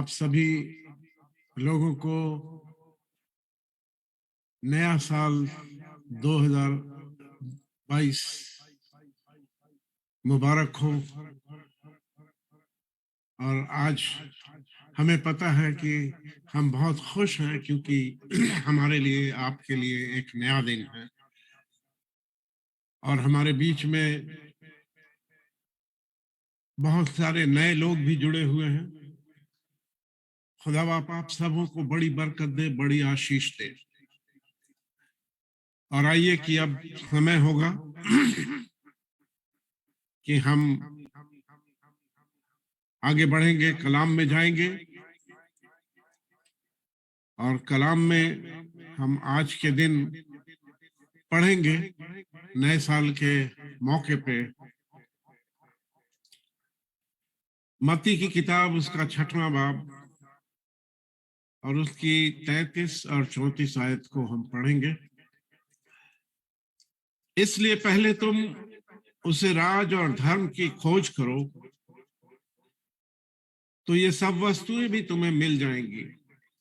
आप सभी लोगों को नया साल 2022 मुबारक हो। और आज हमें पता है कि हम बहुत खुश हैं क्योंकि हमारे लिए, आपके लिए एक नया दिन है और हमारे बीच में बहुत सारे नए लोग भी जुड़े हुए हैं। खुदा बाप आप सबों को बड़ी बरकत दे, बड़ी आशीष दे। और आइए कि अब समय होगा कि हम आगे बढ़ेंगे, कलाम में जाएंगे और कलाम में हम आज के दिन पढ़ेंगे नए साल के मौके पे मत्ती की किताब, उसका 6वां बाब और उसकी 33 और 34 आयत को हम पढ़ेंगे। इसलिए पहले तुम उसे राज और धर्म की खोज करो तो ये सब वस्तुएं भी तुम्हें मिल जाएंगी।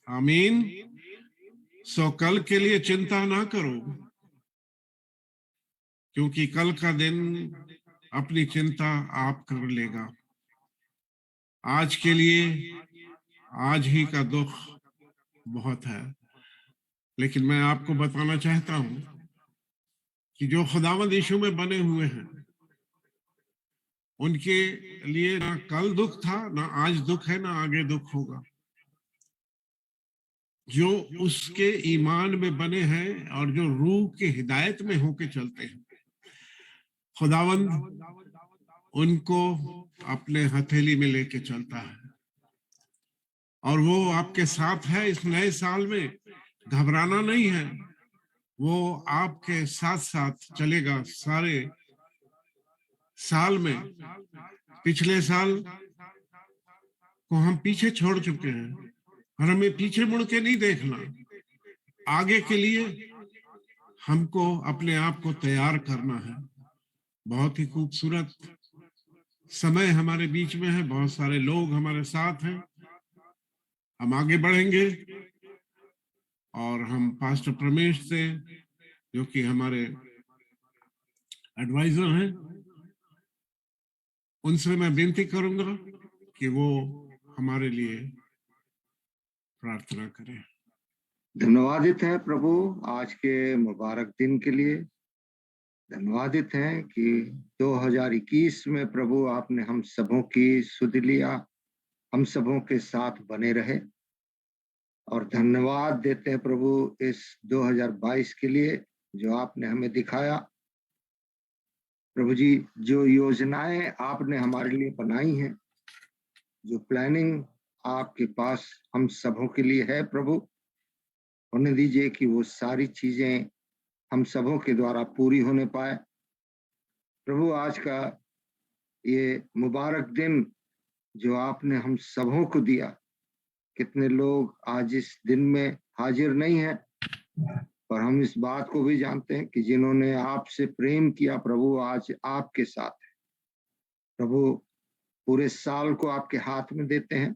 आमीन। सो कल के लिए चिंता ना करो, क्योंकि कल का दिन अपनी चिंता आप कर लेगा। आज के लिए आज ही का दुख बहुत है। लेकिन मैं आपको बताना चाहता हूं कि जो खुदावंद यीशु में बने हुए हैं, उनके लिए ना कल दुख था, ना आज दुख है, ना आगे दुख होगा। जो उसके ईमान में बने हैं और जो रूह के हिदायत में होके चलते हैं, खुदावंद उनको अपने हथेली में लेके चलता है और वो आपके साथ है। इस नए साल में घबराना नहीं है, वो आपके साथ साथ चलेगा सारे साल में। पिछले साल को हम पीछे छोड़ चुके हैं और हमें पीछे मुड़ के नहीं देखना। आगे के लिए हमको अपने आप को तैयार करना है। बहुत ही खूबसूरत समय हमारे बीच में है, बहुत सारे लोग हमारे साथ हैं। हम आगे बढ़ेंगे और हम पास्टर प्रमेश से, जो कि हमारे एडवाइजर हैं, उनसे मैं विनती करूंगा कि वो हमारे लिए प्रार्थना करें। धन्यवादित है प्रभु आज के मुबारक दिन के लिए। धन्यवादित है कि 2021 में प्रभु आपने हम सबों की सुध लिया, हम सबों के साथ बने रहे। और धन्यवाद देते हैं प्रभु इस 2022 के लिए जो आपने हमें दिखाया। प्रभु जी, जो योजनाएं आपने हमारे लिए बनाई हैं, जो प्लानिंग आपके पास हम सबों के लिए है प्रभु, होने दीजिए कि वो सारी चीजें हम सबों के द्वारा पूरी होने पाए। प्रभु आज का ये मुबारक दिन जो आपने हम सबों को दिया, कितने लोग आज इस दिन में हाजिर नहीं हैं, पर हम इस बात को भी जानते हैं कि जिन्होंने आपसे प्रेम किया प्रभु आज आपके साथ है। प्रभु पूरे साल को आपके हाथ में देते हैं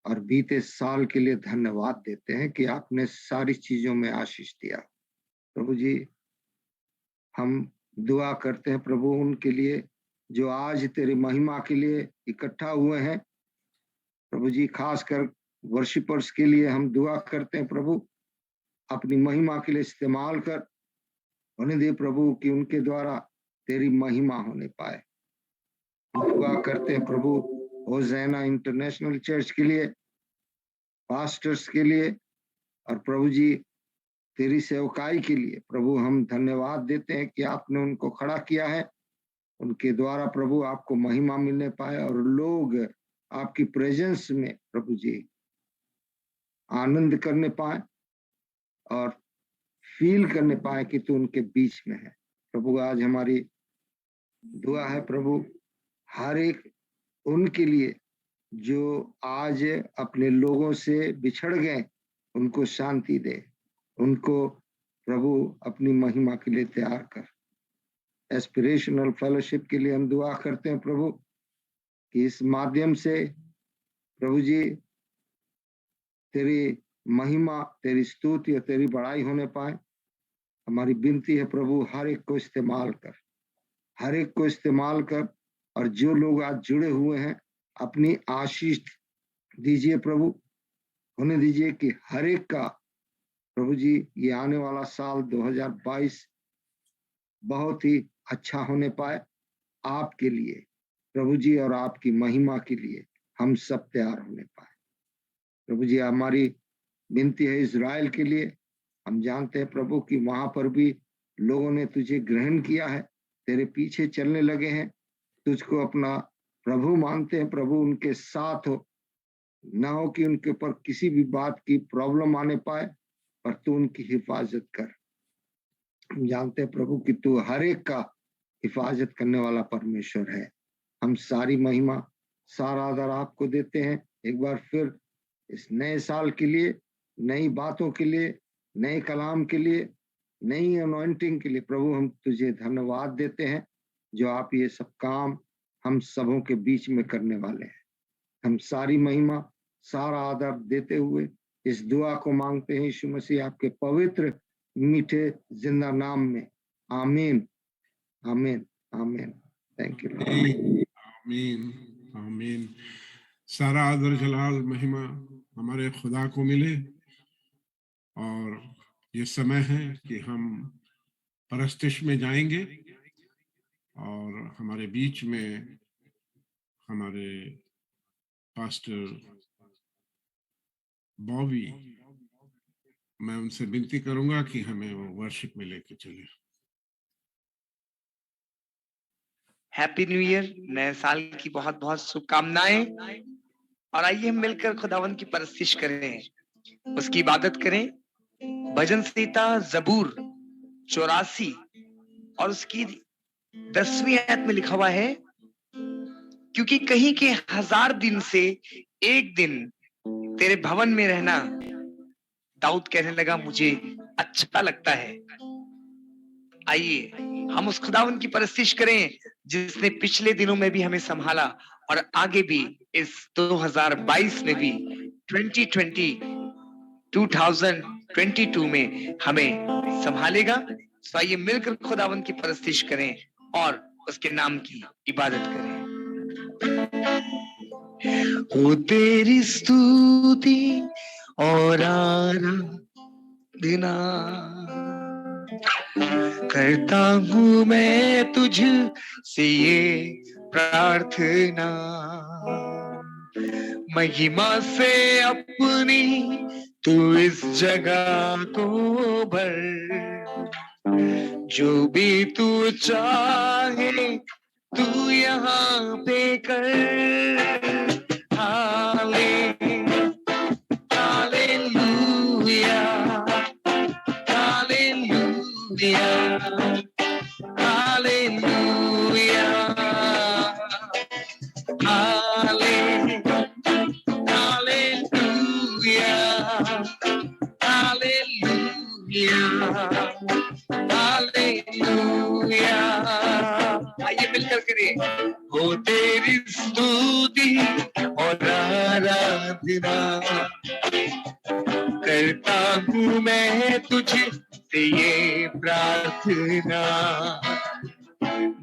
और बीते साल के लिए धन्यवाद देते हैं कि आपने सारी चीजों में आशीष दिया। प्रभु जी, हम दुआ करते हैं प्रभु उनके लिए जो आज तेरी महिमा के लिए इकट्ठा हुए हैं। प्रभु जी, खासकर वर्शिपर्स के लिए हम दुआ करते हैं प्रभु, अपनी महिमा के लिए इस्तेमाल कर होने दे प्रभु कि उनके द्वारा तेरी महिमा होने पाए। दुआ करते हैं प्रभु होज़ैना इंटरनेशनल चर्च के लिए, पास्टर्स के लिए और प्रभु जी तेरी सेवकाई के लिए। प्रभु हम धन्यवाद देते हैं कि आपने उनको खड़ा किया है, उनके द्वारा प्रभु आपको महिमा मिलने पाए और लोग आपकी प्रेजेंस में प्रभु जी आनंद करने पाए और फील करने पाए कि तू उनके बीच में है। प्रभु आज हमारी दुआ है प्रभु हर एक उनके लिए जो आज अपने लोगों से बिछड़ गए, उनको शांति दे, उनको प्रभु अपनी महिमा के लिए तैयार कर। एस्पिरेशनल फेलोशिप के लिए हम दुआ करते हैं प्रभु कि इस माध्यम से प्रभु जी तेरी महिमा, तेरी स्तुति और तेरी बड़ाई होने पाए। हमारी विनती है प्रभु, हर एक को इस्तेमाल कर, हर एक को इस्तेमाल कर, और जो लोग आज जुड़े हुए हैं अपनी आशीष दीजिए प्रभु। होने दीजिए कि हर एक का प्रभु जी ये आने वाला साल 2022 बहुत ही अच्छा होने पाए आपके लिए प्रभु जी, और आपकी महिमा के लिए हम सब तैयार होने पाए प्रभु जी। हमारी विनती है इज़राइल के लिए। हम जानते हैं प्रभु कि वहां पर भी लोगों ने तुझे ग्रहण किया है, तेरे पीछे चलने लगे हैं, तुझको अपना प्रभु मानते हैं प्रभु। उनके साथ हो, ना हो कि उनके ऊपर किसी भी बात की प्रॉब्लम आने पाए, पर तू उनकी हिफाजत कर। हम जानते हैं प्रभु कि तू हर एक का हिफाजत करने वाला परमेश्वर है। हम सारी महिमा, सारा आदर आपको देते हैं एक बार फिर इस नए साल के लिए, नई बातों के लिए, नए कलाम के लिए, नई अनॉइंटिंग के लिए प्रभु। हम तुझे धन्यवाद देते हैं जो आप ये सब काम हम सबों के बीच में करने वाले हैं। हम सारी महिमा, सारा आदर देते हुए इस दुआ को मांगते हैं यीशु मसीह आपके पवित्र मीठे जिंदा नाम में। आमीन, आमीन, आमीन। Thank you. आमीन, आमीन। सारा आदर, जलाल, महिमा हमारे खुदा को मिले। और ये समय है कि हम परस्तिश में जाएंगे और हमारे बीच में हमारे पास्टर बॉबी, मैं उनसे विनती करूंगा कि हमें वो वर्शिप में लेके चले। हैप्पी न्यू ईयर, नए साल की बहुत बहुत शुभकामनाएं। और आइए हम मिलकर खुदावन की परस्तिश करें, उसकी इबादत करें। भजन संहिता जबूर 84 और उसकी 10वीं आयत में लिखा हुआ है, क्योंकि कहीं के 1000 दिन से एक दिन तेरे भवन में रहना, दाऊद कहने लगा, मुझे अच्छा लगता है। आइए हम उस खुदावन की परस्तिश करें जिसने पिछले दिनों में भी हमें संभाला और आगे भी इस 2022 में भी 2022 में हमें संभालेगा। तो आइए मिलकर खुदावन की परस्तिश करें और उसके नाम की इबादत करें। ओ तेरी स्तुति और आराधना करता हूँ मैं तुझ से ये प्रार्थना, महिमा से अपनी तू इस जगह को भर, जो भी तू चाहे तू यहाँ पे कर। Hallelujah, hallelujah, hallelujah, hallelujah, hallelujah, hallelujah. आइए मिलकर करें। हो तेरी स्तुति और आराधना करता हूँ मैं तुझे से ये प्रार्थना,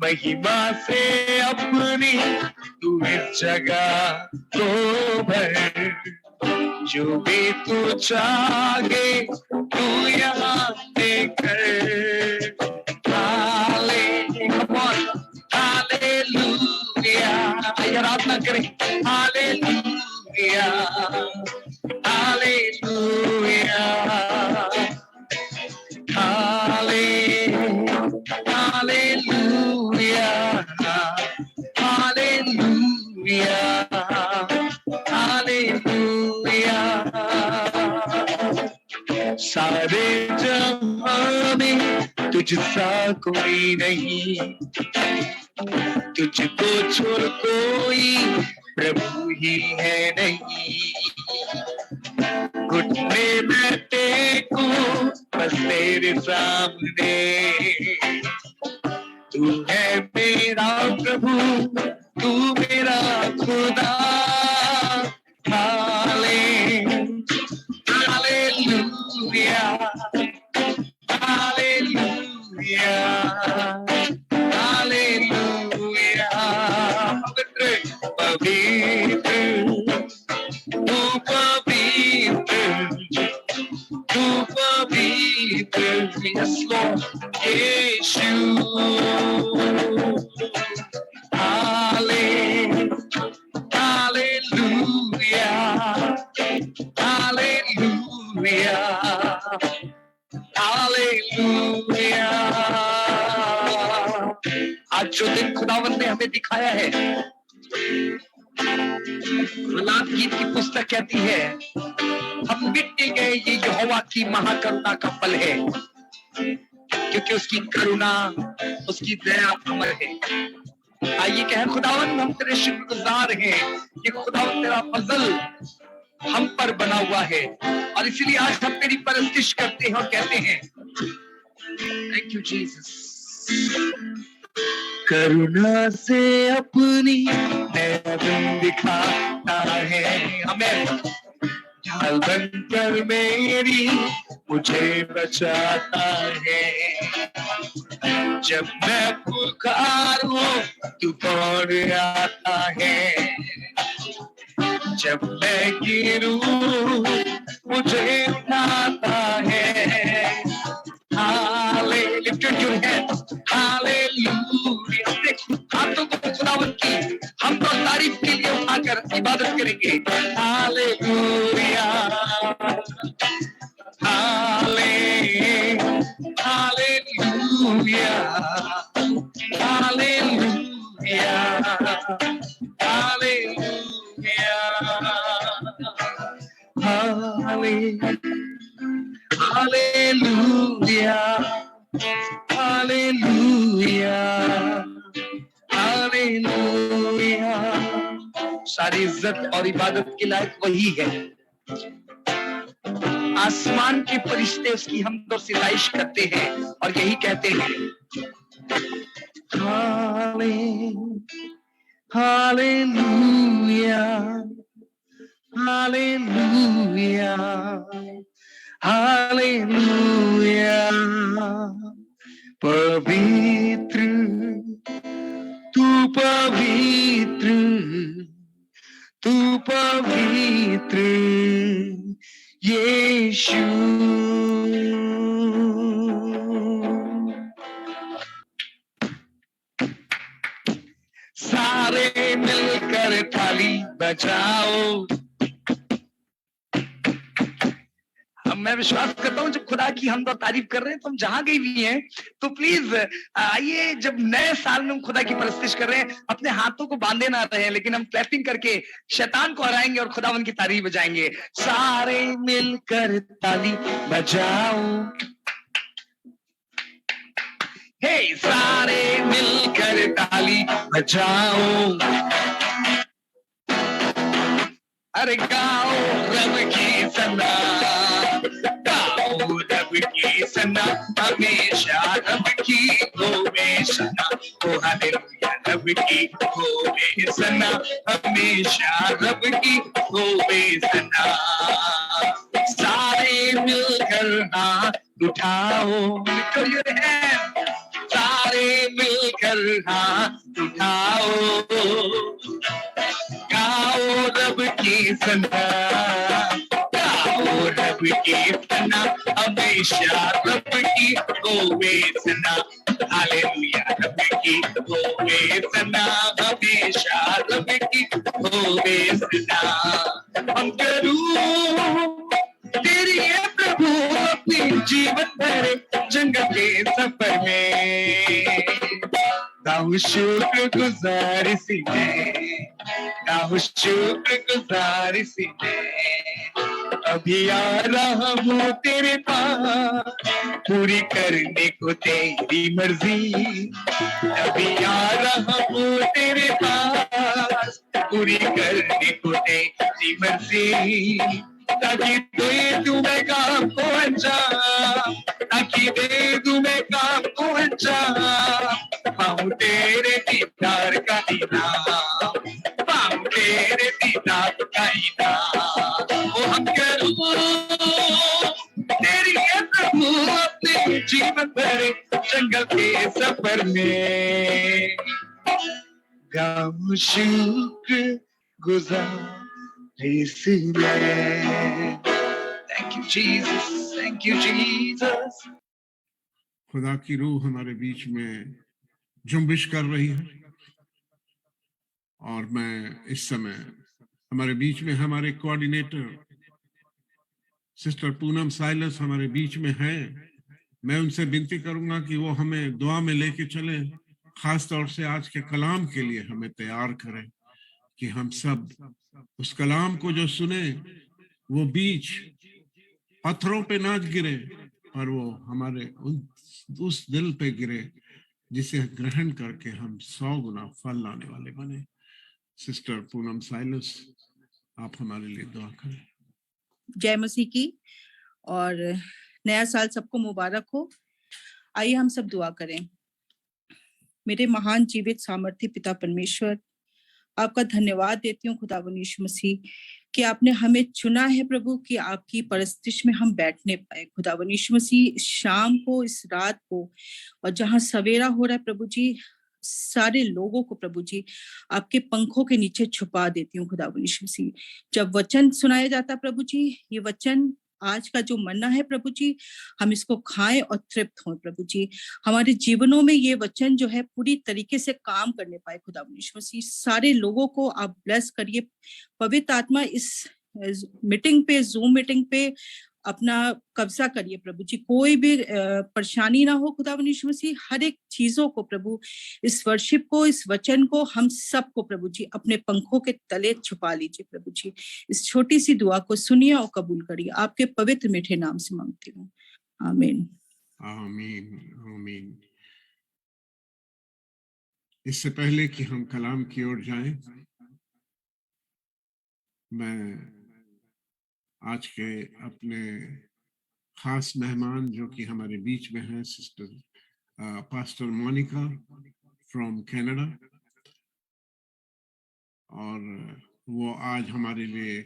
महिमा से अपनी तू इस जगह को भर, जो भी तू चाहे तू यहाँ पे कर। हालेलुया, आराधना करें। Hallelujah, hallelujah, hallelujah, hallelujah, hallelujah. सारे जहां में तुझसा कोई नहीं, तुझको छोड़ कोई प्रभु ही है नहीं। घुटने बैठे को बस तेरे सामने, तू है मेरा प्रभु, तू मेरा खुदा। हालेलुया, पवित्र पवित्र तू पवित्र, तू पवित्र, yes Lord, Yeshu. Hallelujah, hallelujah, hallelujah. आज जो दिन खुदावन ने हमें दिखाया है, लात गीत की पुस्तक कहती है हम मिट्टी गए, ये यहोवा की महाकरुणा का फल है, क्योंकि उसकी करुणा, उसकी दया अमर है। आइए कहें खुदावन हम तेरे शुक्रगुजार हैं कि खुदावन तेरा फजल हम पर बना हुआ है, और इसीलिए आज हम तेरी परस्तिश करते हैं और कहते हैं थैंक यू जीसस। करुणा से अपनी दया दिखाता है हमें, ढाल बनकर मेरी मुझे बचाता है। जब मैं पुकारूं तू दौड़ आता है, जब मैं गिरूं मुझे उठाता है। हालेलुया, हाथों को खुदावंद की हम तो तारीफ के लिए उठाकर इबादत करेंगे। Hallelujah, hallelujah, hallelujah, hallelujah, hallelujah, hallelujah, hallelujah. सारी इज्जत और इबादत के लायक वही है। आसमान के फरिश्ते उसकी हमद और सिताइश करते हैं और यही कहते हैं हालेलुया, हालेलुया, हालेलुया। पवित्र तू पवित्र, तू पवित्र यीशु। सारे मिलकर थाली बजाओ। मैं विश्वास करता हूँ जब खुदा की हम तारीफ कर रहे हैं तो हम जहां गए भी हैं तो प्लीज आइए, जब नए साल में हम खुदा की परस्तिश कर रहे हैं अपने हाथों को बांधे ना रहे, लेकिन हम क्लैपिंग करके शैतान को हराएंगे और खुदावन की तारीफ बजाएंगे। सारे मिलकर ताली बजाओ, हे सारे मिलकर ताली बजाओ, अरे गाओ रब की सना, रब की सना, हमेशा रब की होवे सना। ओ हालेलुया, रब की होवे सना, हमेशा रब की होवे सना। सारे मिलकर हाथ उठाओ, lift your hand, सारे मिलकर हाथ उठाओ, गाओ रब की सना, रब की सना, हमेशा रब की होवे सना। हालेलुया, रब की होवे सना, हमेशा रब की होवे सना। हम करूं तेरी है प्रभु अपनी जीवन भरे जंगल के सफर में, गाऊं शुक्र गुजार सी मैं, गाऊं शुक्र गुजार सी मैं। अभी आ रहा हूँ तेरे पास पूरी करने को तेरी मर्जी, अभी आ रहा हूँ तेरे पास पूरी करने को तेरी मर्जी। ताकि दे दूं मैं काम को अंजाम, ताकि दे दूं मैं काम को अंजाम। पाऊं तेरे दीदार का इनाम, पाऊं तेरे दीदार का इनाम। वो हम करूं तेरी है प्रभु अपने जीवन भरे जंगल के सफर में गाऊं शुक्र गुजार इसमें। Thank you Jesus, thank you Jesus. खुदा की रूह हमारे बीच में जुम्बिश कर रही है और मैं इस समय हमारे बीच में हमारे कोऑर्डिनेटर सिस्टर पूनम साइलस हमारे बीच में है। मैं उनसे विनती करूंगा कि वो हमें दुआ में लेके चले, खास तौर से आज के कलाम के लिए हमें तैयार करें कि हम सब उस कलाम को जो सुने वो बीज पत्थरों पे ना गिरे, पर वो हमारे उस दिल पे गिरे जिसे ग्रहण करके हम 100 गुना फल लाने वाले बने। सिस्टर पूनम साइलस, आप हमारे लिए दुआ करें। जय मसीह की और नया साल सबको मुबारक हो। आइए हम सब दुआ करें। मेरे महान जीवित सामर्थ्य पिता परमेश्वर, आपका धन्यवाद देती हूँ खुदावन यीशु मसीह कि आपने हमें चुना है प्रभु कि आपकी परस्तिश में हम बैठने पाए। खुदावन यीशु मसीह, इस शाम को, इस रात को और जहाँ सवेरा हो रहा है प्रभु जी, सारे लोगों को प्रभु जी आपके पंखों के नीचे छुपा देती हूँ खुदावन यीशु मसीह। जब वचन सुनाया जाता प्रभु जी, ये वचन आज का जो मन्ना है प्रभु जी, हम इसको खाएं और तृप्त हों प्रभु जी। हमारे जीवनों में ये वचन जो है पूरी तरीके से काम करने पाए खुदावन यीशु मसीह। सारे लोगों को आप ब्लेस करिए। पवित्र आत्मा इस मीटिंग पे, जूम मीटिंग पे अपना कब्जा करिए प्रभु जी। कोई भी परेशानी ना हो खुदावन यीशु मसीह। हर एक चीजों को प्रभु, इस वर्शिप को, इस वचन को, हम सबको प्रभु जी अपने पंखों के तले छुपा लीजिए प्रभु जी। इस छोटी सी दुआ को सुनिए और कबूल करिए। आपके पवित्र मीठे नाम से मांगती हूँ, आमीन। आमीन, आमीन। इससे पहले कि हम कलाम की ओर जाएं, मैं आज के अपने खास मेहमान जो कि हमारे बीच में हैं, sister pastor Monica from Canada, और वो आज हमारे लिए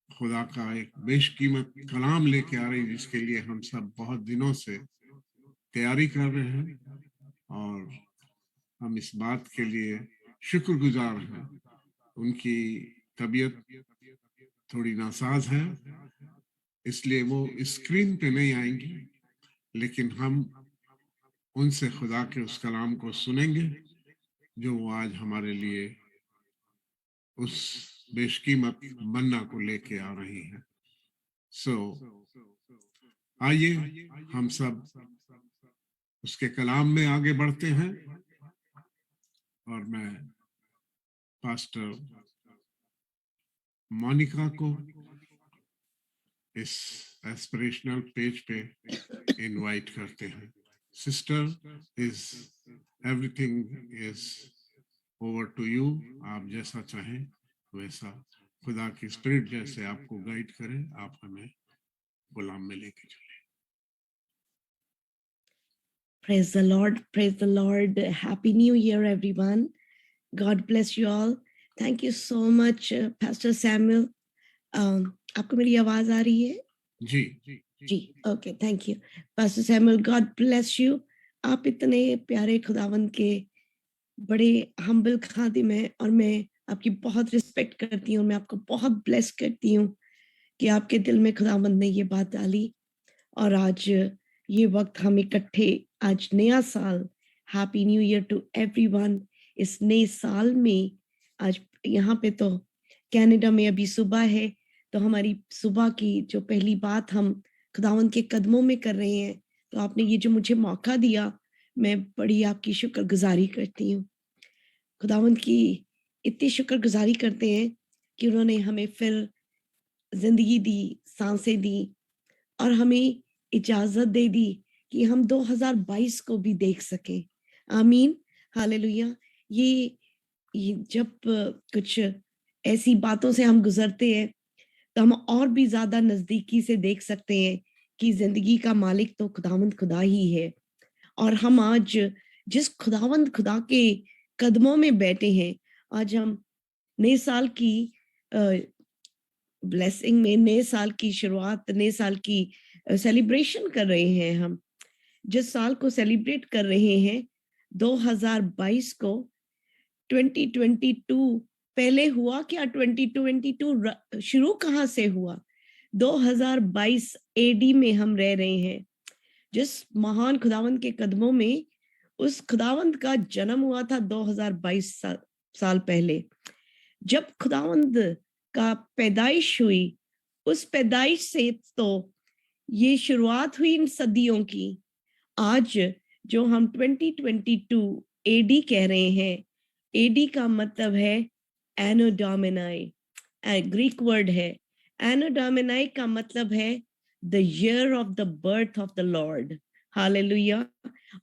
खुदा का एक बेशकीमत कलाम लेके आ रही है, जिसके लिए हम सब बहुत दिनों से तैयारी कर रहे हैं और हम इस बात के लिए शुक्रगुजार हैं। उनकी तबीयत थोड़ी नासाज है, इसलिए वो स्क्रीन पे नहीं आएंगी, लेकिन हम उनसे खुदा के उस कलाम को सुनेंगे जो वो आज हमारे लिए उस बेशकीमत मन्ना को लेके आ रही है। आइए हम सब उसके कलाम में आगे बढ़ते हैं और मैं पास्टर मोनिका को इस एस्पिरेशनल पेज पे इनवाइट करते हैं। Sister, is everything is over to you. आप जैसा चाहें वैसा, खुदा की स्पिरिट जैसे आपको गाइड करे, आप हमें गुलाम में लेके चले। Praise the Lord, praise the Lord. Happy New Year, everyone. God bless you all. Thank you so much, Pastor Samuel. आपको मेरी आवाज आ रही है? जी, okay, thank you. Pastor Samuel, God bless you. आप इतने प्यारे खुदावंद के बड़े हम्बल खादिम हैं और मैं आपकी बहुत रिस्पेक्ट करती हूँ। मैं आपको बहुत ब्लेस करती हूँ कि आपके दिल में खुदावंद ने ये बात डाली और आज ये वक्त हम इकट्ठे, आज नया साल, happy new year to everyone. इस नए साल में आज यहाँ पे तो कनाडा में अभी सुबह है, तो हमारी सुबह की जो पहली बात हम खुदावंद के कदमों में कर रहे हैं। तो आपने ये जो मुझे मौका दिया, मैं बड़ी आपकी शुक्रगुजारी करती हूँ। खुदावंद की इतनी शुक्रगुजारी करते हैं कि उन्होंने हमें फिर जिंदगी दी, सांसें दी और हमें इजाजत दे दी कि हम 2022 को भी देख सकें। आमीन, हालेलुया। ये जब कुछ ऐसी बातों से हम गुजरते हैं तो हम और भी ज्यादा नजदीकी से देख सकते हैं कि जिंदगी का मालिक तो खुदावंद खुदा ही है। और हम आज जिस खुदावंद खुदा के कदमों में बैठे हैं, आज हम नए साल की ब्लेसिंग में, नए साल की शुरुआत, नए साल की सेलिब्रेशन कर रहे हैं हम। जिस साल को सेलिब्रेट कर रहे हैं 2022 को, 2022 पहले हुआ क्या? 2022 शुरू कहाँ से हुआ? 2022 एडी में हम रह रहे हैं। जिस महान खुदावंद के कदमों में उस खुदावंद का जन्म हुआ था 2022 साल पहले। जब खुदावंद का पैदाइश हुई, उस पैदाइश से तो ये शुरुआत हुई इन सदियों की। आज जो हम 2022 एडी कह रहे हैं, एडी का मतलब है एनो डोमिनाई, ग्रीक वर्ड है। एनो डोमिनाई का मतलब है the year of the birth of the Lord. Hallelujah.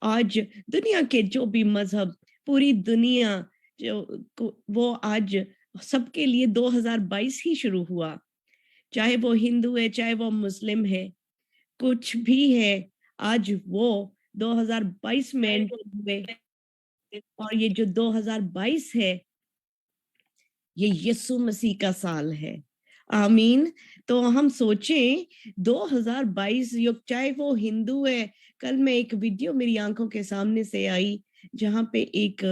आज दुनिया के जो भी मजहब, पूरी दुनिया वो आज सबके लिए 2022 ही शुरू हुआ, चाहे वो हिंदू है, चाहे वो मुस्लिम है, कुछ भी है, आज वो 2022 में एंटर हुए। और ये जो 2022 है, ये यीशु मसीह का साल है। आमीन। तो हम सोचें 2022 युग, चाहे वो हिंदू है। कल मैं एक वीडियो मेरी आंखों के सामने से आई, जहां पे एक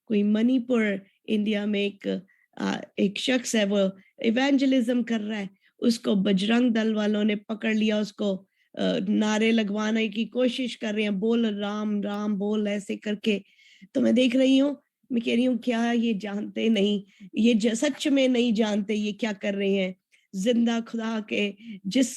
कोई मणिपुर इंडिया में एक शख्स है, वो इवेंजलिज्म कर रहा है। उसको बजरंग दल वालों ने पकड़ लिया, उसको नारे लगवाने की कोशिश कर रहे हैं, बोल राम राम बोल, ऐसे करके। तो मैं देख रही हूँ, मैं कह रही हूँ क्या ये जानते नहीं, ये सच में नहीं जानते ये क्या कर रहे हैं। जिंदा खुदा के जिस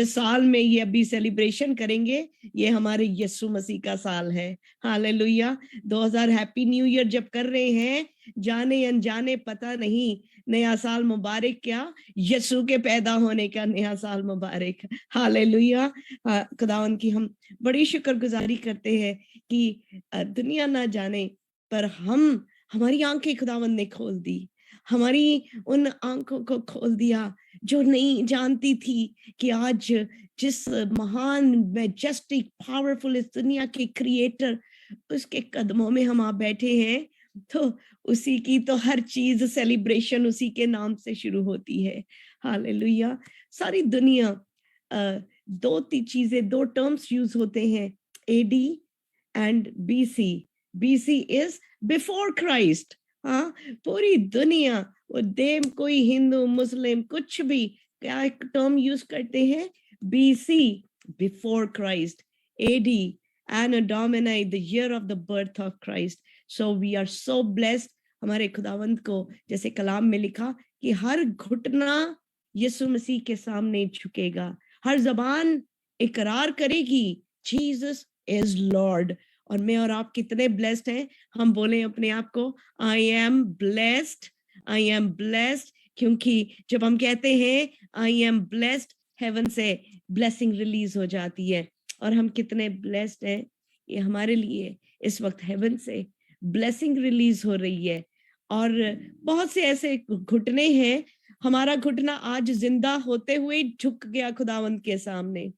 साल में ये अभी सेलिब्रेशन करेंगे, ये हमारे यीशु मसीह का साल है। हालेलुया। 2000 हैप्पी न्यू ईयर जब कर रहे हैं, जाने अनजाने पता नहीं, नया साल मुबारक क्या, यीशु के पैदा होने का नया साल मुबारक। हालेलुया। खुदावन की हम बड़ी शुक्रगुजारी करते हैं कि दुनिया ना जाने पर हमारी आंखें खुदावन ने खोल दी, हमारी उन आंखों को खोल दिया जो नहीं जानती थी कि आज जिस महान मैजेस्टिक पावरफुल इस दुनिया के क्रिएटर, उसके कदमों में हम आ बैठे हैं। तो उसी की तो हर चीज सेलिब्रेशन उसी के नाम से शुरू होती है। हालेलुया। सारी दुनिया दो चीजें, दो टर्म्स यूज होते हैं, AD and BC. BC is before Christ. हाँ, पूरी दुनिया, वो देव, कोई हिंदू मुस्लिम कुछ भी, क्या एक टर्म यूज करते हैं? BC, before Christ. AD, Anno Domini, the year of the birth of Christ. So we are so blessed. हमारे खुदावंत को जैसे कलाम में लिखा कि हर घुटना यीशु मसीह के सामने झुकेगा, हर जबान इकरार करेगी जीसस इज लॉर्ड। और मैं और आप कितने ब्लेस्ड हैं। हम बोले अपने आप को, I am blessed, I am blessed. क्योंकि जब हम कहते हैं आई एम ब्लेस्ड, हेवन से ब्लेसिंग रिलीज हो जाती है। और हम कितने ब्लेस्ड हैं, ये हमारे लिए इस वक्त हेवन से ब्लेसिंग रिलीज हो रही है। और बहुत से ऐसे घुटने हैं, हमारा घुटना आज जिंदा होते हुए झुक गया खुदावंत के सामने।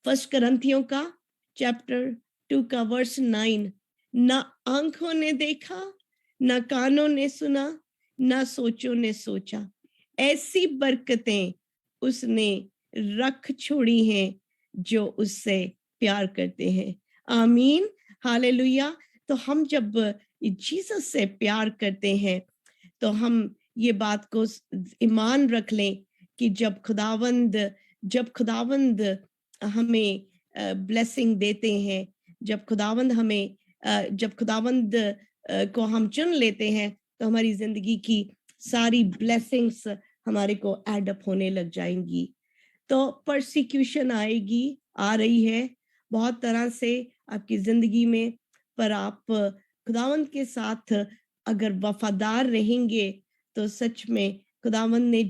1 करंथियों का चैप्टर 2 का वर्स 9, ना आंखों ने देखा, ना कानों ने सुना, ना सोचों ने सोचा, ऐसी बरकतें उसने रख छोड़ी हैं जो उससे प्यार करते हैं। आमीन। हालेलुया। तो हम जब जीसस से प्यार करते हैं, तो हम ये बात को ईमान रख लें कि जब खुदावंद हमें ब्लेसिंग देते हैं, जब खुदावंद को हम चुन लेते हैं, तो हमारी जिंदगी की सारी ब्लेसिंग्स हमारे को एड अप होने लग जाएंगी। तो परसिक्यूशन आएगी, आ रही है बहुत तरह से आपकी जिंदगी में, पर आप खुदावंद के साथ अगर वफादार रहेंगे तो सच में खुदावंद ने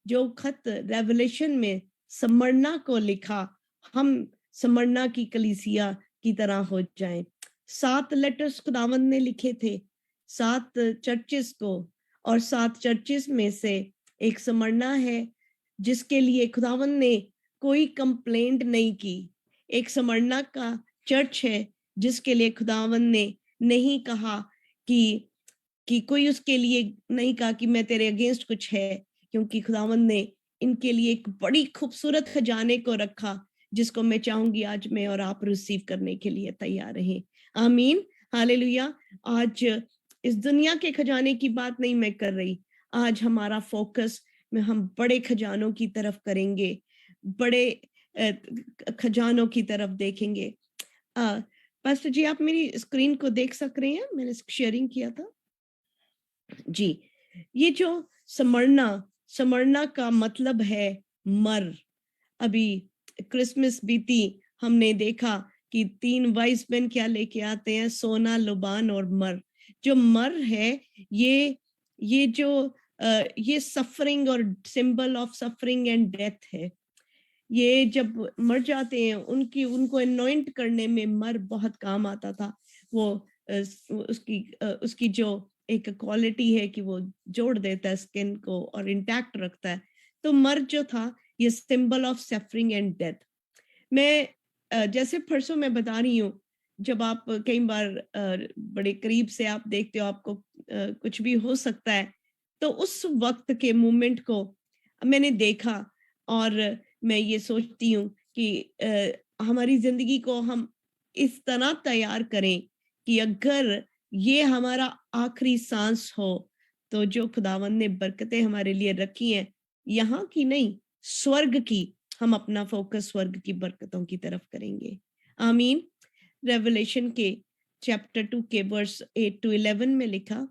जो खत रेवलेशन में स्मरणा को लिखा, हम स्मरणा की कलीसिया की तरह हो जाएं। 7 लेटर्स खुदावंद ने लिखे थे 7 चर्चेस को, और 7 चर्चेस में से एक स्मरणा है जिसके लिए खुदावंद ने कोई कंप्लेंट नहीं की। एक स्मरणा का चर्च है जिसके लिए खुदावंद ने नहीं कहा कि कोई उसके लिए नहीं कहा कि मैं तेरे अगेंस्ट कुछ है, क्योंकि खुदावंद ने इनके लिए एक बड़ी खूबसूरत खजाने को रखा जिसको मैं चाहूंगी आज मैं और आप रिसीव करने के लिए तैयार रहें। आमीन, हालेलुया। आज इस दुनिया के खजाने की बात नहीं मैं कर रही, आज हमारा फोकस में हम बड़े खजानों की तरफ करेंगे, बड़े खजानों की तरफ देखेंगे। पास्टर जी आप मेरी स्क्रीन को देख सक रहे हैं, मैंने शेयरिंग किया था जी। ये जो समरना का मतलब है मर। अभी क्रिसमस बीती, हमने देखा कि 3 वाइस मैन क्या लेके आते हैं, सोना, लुबान और मर। जो मर है ये जो ये सफरिंग और symbol of suffering and death है। ये जब मर जाते हैं उनको अनॉइंट करने में मर बहुत काम आता था। वो उसकी जो एक क्वालिटी है कि वो जोड़ देता है स्किन को और इंटैक्ट रखता है। तो मर जो था ये symbol of suffering and death. मैं जैसे परसों मैं बता रही हूँ, जब आप कई बार बड़े करीब से आप देखते हो, आपको कुछ भी हो सकता है, तो उस वक्त के मोमेंट को मैंने देखा और मैं ये सोचती हूँ कि हमारी जिंदगी को हम इस तरह तैयार करें कि अगर ये हमारा आखिरी सांस हो तो जो खुदावन ने बरकतें हमारे लिए रखी हैं, यहाँ की नहीं स्वर्ग की, हम अपना फोकस स्वर्ग की बरकतों की तरफ करेंगे। आमीन। रेवलेशन के चैप्टर 2 के वर्स 8 to 11 में लिखा,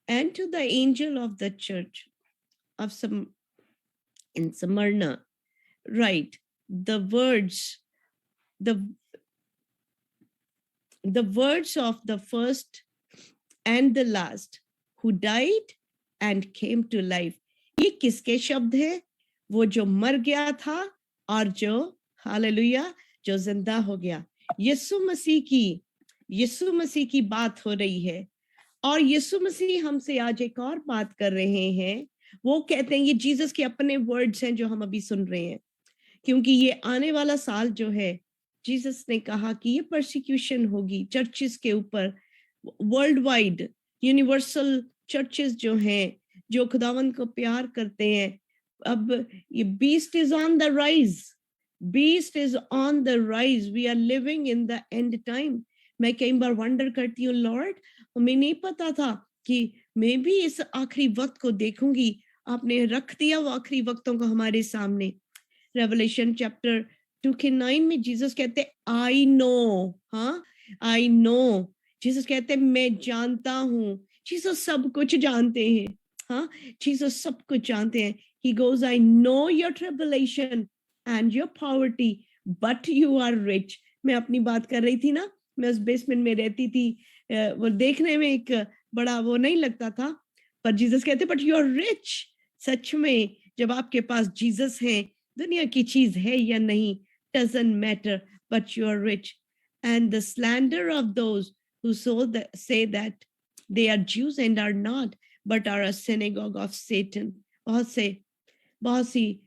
and to the angel of the church of in Smyrna write the words of the first and the last who died and came to life। ये किसके शब्द है? वो जो मर गया था और जो हालेलुया जो जिंदा हो गया। यीशु मसीह की बात हो रही है। और यीशु मसीह हमसे आज एक और बात कर रहे हैं। वो कहते हैं, ये जीसस के अपने वर्ड्स हैं जो हम अभी सुन रहे हैं, क्योंकि ये आने वाला साल जो है, जीसस ने कहा कि ये परसिक्यूशन होगी चर्चेस के ऊपर, वर्ल्ड वाइड यूनिवर्सल चर्चेस जो हैं, जो खुदावंद को प्यार करते हैं। अब ये beast is on the rise, beast is on the rise, we are living in the end time. मैं कई बार वंडर करती हूँ, लॉर्ड हमें नहीं पता था कि मैं भी इस आखिरी वक्त को देखूंगी। आपने रख दिया वो आखिरी वक्तों को हमारे सामने। रेवलेशन चैप्टर 2 के 9 में जीसस कहते आई नो, हाँ आई नो। जीसस कहते मैं जानता हूँ। जीसस सब कुछ जानते हैं, हाँ जीसस सब कुछ जानते हैं। He goes, I know your tribulation and your poverty, but you are rich। मैं अपनी बात कर रही थी ना, मैं उस बेसमेंट में रहती थी, वो देखने में एक बड़ा वो नहीं लगता था, पर जीसस कहते बट यू आर रिच। सच में जब आपके पास जीसस है, दुनिया की चीज है या नहीं doesn't matter, but you are rich। And the slander of those who say that they are Jews and are not, but are a synagogue of Satan। बहुत सी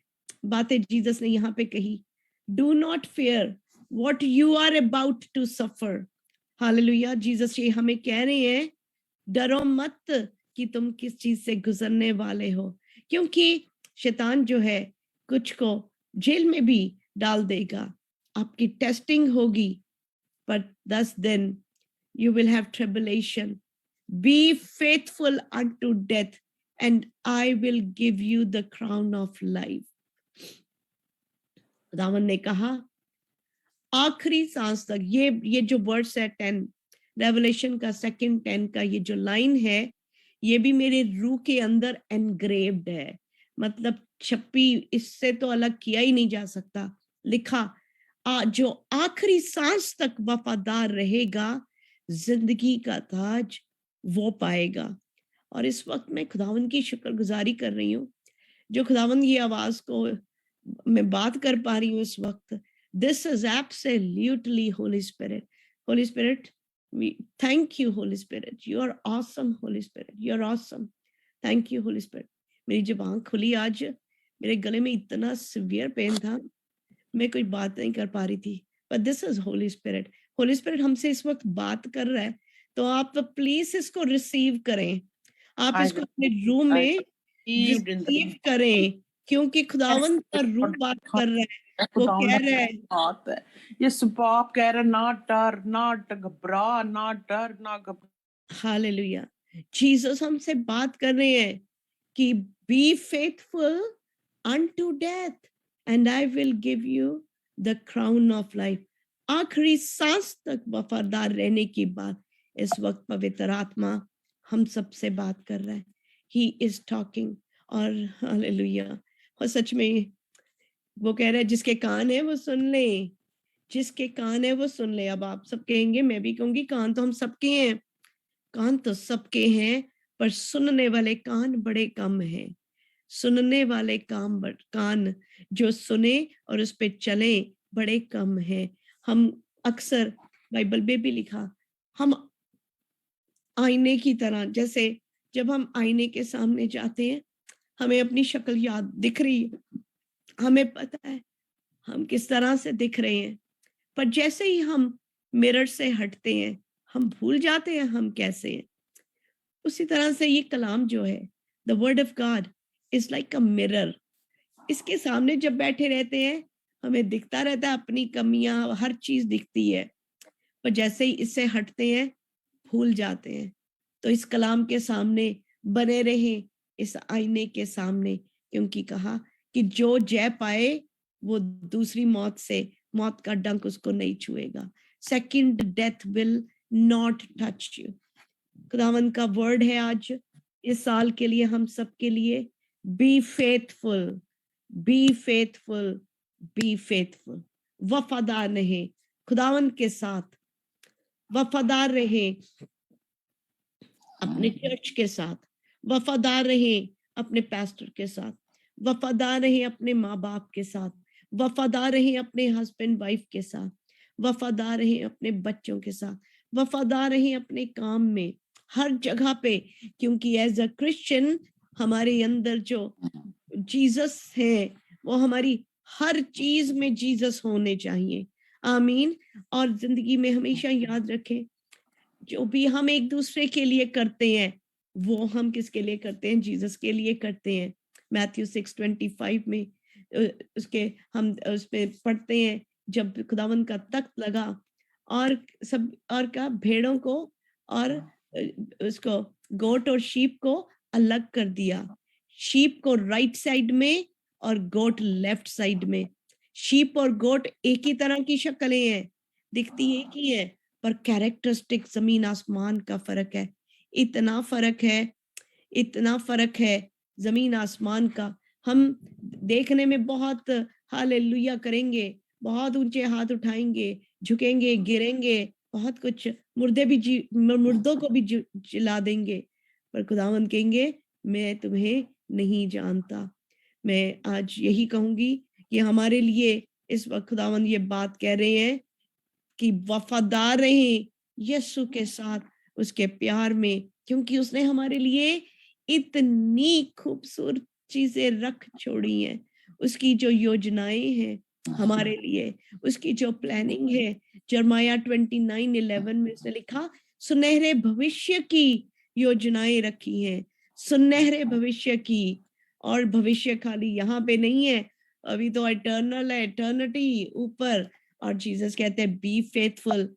बातें जीसस ने यहाँ पे कही। Do not fear what you are about to suffer। Hallelujah. Jesus ये हमें कह रहे हैं, डरो मत कि तुम किस चीज से गुजरने वाले हो, क्योंकि शैतान जो है कुछ को जेल में भी डाल देगा, आपकी टेस्टिंग होगी, but thus then you will have tribulation। Be faithful unto death and I will give you the crown of life। खुदावंद ने कहा आखिरी सांस तक। ये जो वर्ड्स है 10 रेवलेशन का 2:10 का ये जो लाइन है, ये भी मेरे रूह के अंदर एनग्रेव्ड है, मतलब छपी, इससे तो अलग किया ही नहीं जा सकता। लिखा जो आखिरी सांस तक वफादार रहेगा, जिंदगी का ताज वो पाएगा। और इस वक्त मैं खुदावंद की शुक्रगुजारी कर रही हूँ, जो खुदावंद की आवाज को मैं बात कर पा रही हूँ इस वक्त। This is absolutely Holy Spirit। Holy Spirit, we thank you, Holy Spirit। You are awesome, Holy Spirit। You are awesome। Thank you, Holy Spirit। मेरी जब आंख खुली आज, मेरे गले में इतना सीवियर पेन था, मैं कोई बात नहीं कर पा रही थी। But this is Holy Spirit। Holy Spirit हमसे इस वक्त बात कर रहा है, तो आप प्लीज इसको रिसीव करें, आप इसको अपने रूम में रिसीव करें, क्योंकि खुदावंद का रूह बात कर रहा है। वो कह रहा है बात है यीशु आप कह रहे ना डर ना घबरा ना डर ना घबरा। हालेलुया। जीसस हमसे बात कर रहे हैं कि be faithful unto death and I will give you the crown of life। आखिरी सांस तक वफादार रहने की बात इस वक्त पवित्र आत्मा हम सबसे बात कर रहा है। He is talking। और हालेलुया। और सच में वो कह रहा है जिसके कान है वो सुन ले, जिसके कान है वो सुन ले। अब आप सब कहेंगे, मैं भी कहूंगी, कान तो हम सबके हैं, कान तो सबके हैं, पर सुनने वाले कान बड़े कम हैं। सुनने वाले कान जो सुने और उस पे चले बड़े कम हैं। हम अक्सर, बाइबल में भी लिखा, हम आईने की तरह, जैसे जब हम आईने के सामने जाते हैं हमें अपनी शक्ल याद दिख रही है, हमें पता है हम किस तरह से दिख रहे हैं, पर जैसे ही हम मिरर से हटते हैं हम भूल जाते हैं हम कैसे हैं। उसी तरह से ये कलाम जो है, the word of God is like a mirror. इसके सामने जब बैठे रहते हैं हमें दिखता रहता है, अपनी कमियां हर चीज दिखती है, पर जैसे ही इससे हटते हैं भूल जाते हैं। तो इस कलाम के सामने बने रहें, इस आईने के सामने, क्योंकि कहा कि जो जय पाए वो दूसरी मौत से, मौत का डंक उसको नहीं छुएगा। Second death will not touch you. खुदावन का वर्ड है आज इस साल के लिए, हम सब के लिए, be faithful, be faithful, be faithful. वफादार रहे खुदावन के साथ, वफादार रहे अपने चर्च के साथ, वफादार रहे अपने पास्टर के साथ, वफादार रहे अपने माँ बाप के साथ, वफादार रहे अपने हस्बैंड वाइफ के साथ, वफादार रहे अपने बच्चों के साथ, वफादार रहे अपने काम में, हर जगह पे। क्योंकि एज अ क्रिश्चियन हमारे अंदर जो जीसस है वो हमारी हर चीज में जीसस होने चाहिए। आमीन। और जिंदगी में हमेशा याद रखें, जो भी हम एक दूसरे के लिए करते हैं वो हम किसके लिए करते हैं? जीसस के लिए करते हैं। मैथ्यू 6:25 में उसके हम उसमें पढ़ते हैं, जब खुदावन का तख्त लगा और सब और का भेड़ों को और उसको गोट और शीप को अलग कर दिया। शीप को राइट साइड में और गोट लेफ्ट साइड में। शीप और गोट एक ही तरह की शक्लें हैं, दिखती एक ही है, पर कैरेक्टरिस्टिक जमीन आसमान का फर्क है। इतना फर्क है, इतना फर्क है जमीन आसमान का। हम देखने में बहुत हालेलुया करेंगे, बहुत ऊंचे हाथ उठाएंगे, झुकेंगे, गिरेंगे, बहुत कुछ, मुर्दों को भी जिला देंगे, पर खुदावंद कहेंगे मैं तुम्हें नहीं जानता। मैं आज यही कहूंगी कि हमारे लिए इस वक्त खुदावंद ये बात कह रहे हैं कि वफादार रहें यीशु के साथ, उसके प्यार में, क्योंकि उसने हमारे लिए इतनी खूबसूरत चीजें रख छोड़ी हैं। उसकी जो योजनाएं हैं हमारे लिए, उसकी जो प्लानिंग है, जर्माया 29:11 में उसने लिखा, सुनहरे भविष्य की योजनाएं रखी हैं, सुनहरे भविष्य की। और भविष्य खाली यहाँ पे नहीं है, अभी तो इटर्नल है, इटर्निटी ऊपर। और जीसस कहते हैं बी फेथफुल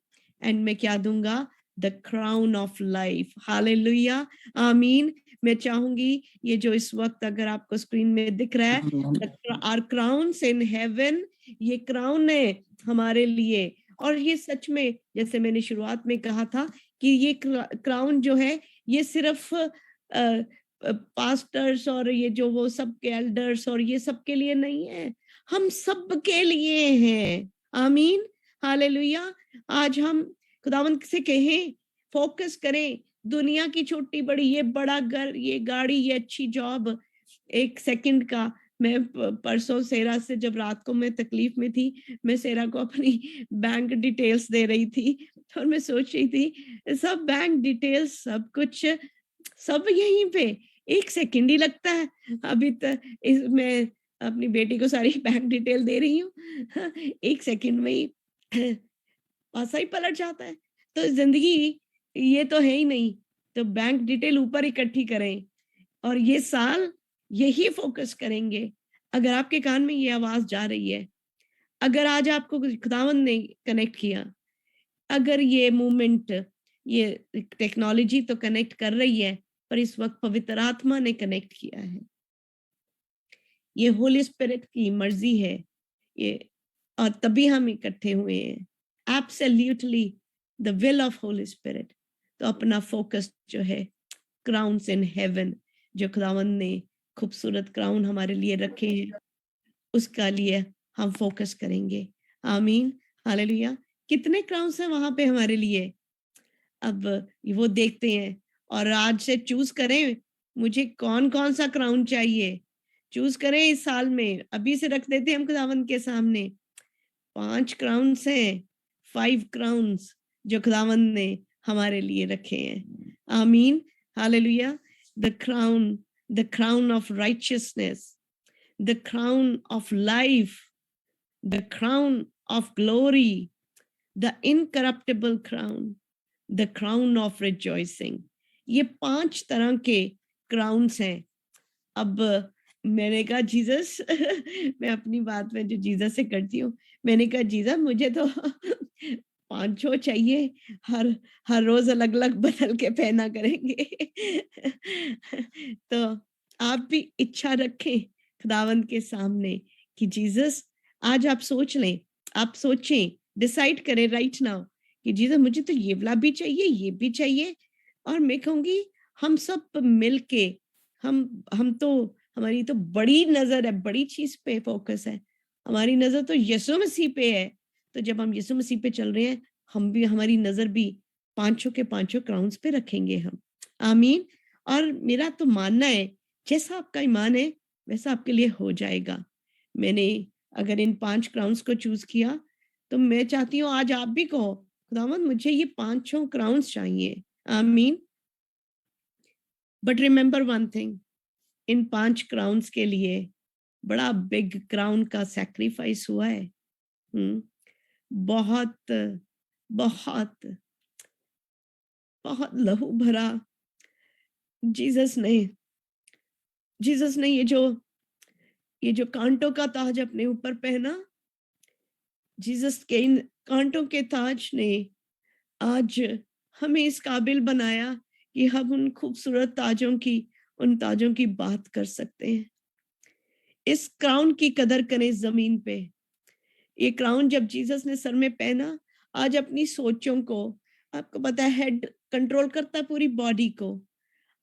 एंड मैं क्या दूंगा? The crown of life. Hallelujah, आमीन। मैं चाहूंगी ये जो इस वक्त अगर आपको स्क्रीन में दिख रहा है, आर क्राउन्स इन हेवन, ये क्राउन है हमारे लिए। और ये सच में, जैसे मैंने शुरुआत में कहा था कि ये क्राउन जो है ये सिर्फ पास्टर्स और ये जो वो सब के एल्डर्स और ये सब के लिए नहीं है, हम सब के लिए है। आमीन, हालेलुया। आज हम खुदावंत से कहें, फोकस करें, दुनिया की छोटी बड़ी, ये बड़ा घर, ये गाड़ी, ये अच्छी जॉब, एक सेकंड का। मैं परसों सेरा से, जब रात को मैं तकलीफ में थी, मैं सेरा को अपनी बैंक डिटेल्स दे रही थी और मैं सोच रही थी सब बैंक डिटेल्स, सब कुछ, सब यहीं पे, एक सेकंड ही लगता है। अभी तक मैं अपनी बेटी को सारी बैंक डिटेल दे रही हूँ, एक सेकंड में ही पासा ही पलट जाता है। तो जिंदगी ये तो है ही नहीं, तो बैंक डिटेल ऊपर इकट्ठी करें और ये साल यही फोकस करेंगे। अगर आपके कान में ये आवाज जा रही है, अगर आज आपको खुदावंद ने कनेक्ट किया, अगर ये मूवमेंट, ये टेक्नोलॉजी तो कनेक्ट कर रही है, पर इस वक्त पवित्र आत्मा ने कनेक्ट किया है, ये होली स्पिरिट की मर्जी है ये, और तभी हम इकट्ठे हुए हैं। Absolutely the will of Holi spirit. तो अपना फोकस जो है क्राउन्स इन हेवन, जो खुदावंद ने खूबसूरत क्राउन हमारे लिए रखे हैं, उसका लिए हम फोकस करेंगे। आमीन, हालेलुया। कितने क्राउन्स हैं वहां पे हमारे लिए, अब वो देखते हैं और आज से चूज करें मुझे कौन कौन सा क्राउन चाहिए, चूज करें इस साल में, अभी से रख देते हैं हम खुदावंद के सामने। 5 क्राउन्स हैं, 5 क्राउन्स जो खुदावंद ने हमारे लिए रखे हैं। आमीन, hallelujah. The crown of righteousness, the crown of life, the crown of glory, the incorruptible crown, the crown of rejoicing. ये 5 तरह के क्राउन्स हैं। अब मैंने कहा जीसस मैं अपनी बात में जो जीसस से करती हूँ, मैंने कहा जीसस मुझे तो 5 चाहिए, हर रोज अलग अलग बदल के पहना करेंगे। तो आप भी इच्छा रखें खुदावंद के सामने कि जीसस, आज आप सोच लें, आप सोचें, डिसाइड करें राइट नाउ कि जीसस मुझे तो ये वाला भी चाहिए, ये भी चाहिए। और मैं कहूंगी हम सब मिलके, हम तो, हमारी तो बड़ी नजर है, बड़ी चीज पे फोकस है, हमारी नजर तो यीशु मसीह पे है। तो जब हम यीशु मसीह पे चल रहे हैं, हम भी, हमारी नजर भी 5 के 5 क्राउन्स पे रखेंगे हम। आमीन। और मेरा तो मानना है जैसा आपका ईमान है वैसा आपके लिए हो जाएगा। मैंने अगर इन 5 क्राउन्स को चूज किया, तो मैं चाहती हूँ आज आप भी कहो खुदावंद मुझे ये 5 क्राउन्स चाहिए। आमीन। But remember one thing, in 5 crowns के लिए बड़ा बिग क्राउन का सैक्रिफाइस हुआ है। बहुत बहुत बहुत लहू भरा जीसस ने ये जो कांटों का ताज अपने ऊपर पहना, जीसस के इन कांटों के ताज ने आज हमें इस काबिल बनाया कि हम उन खूबसूरत ताजों की बात कर सकते हैं। इस क्राउन की कदर करें जमीन पे। ये क्राउन जब जीसस ने सर में पहना, आज अपनी सोचों को, आपको पता है हेड कंट्रोल करता है पूरी बॉडी को,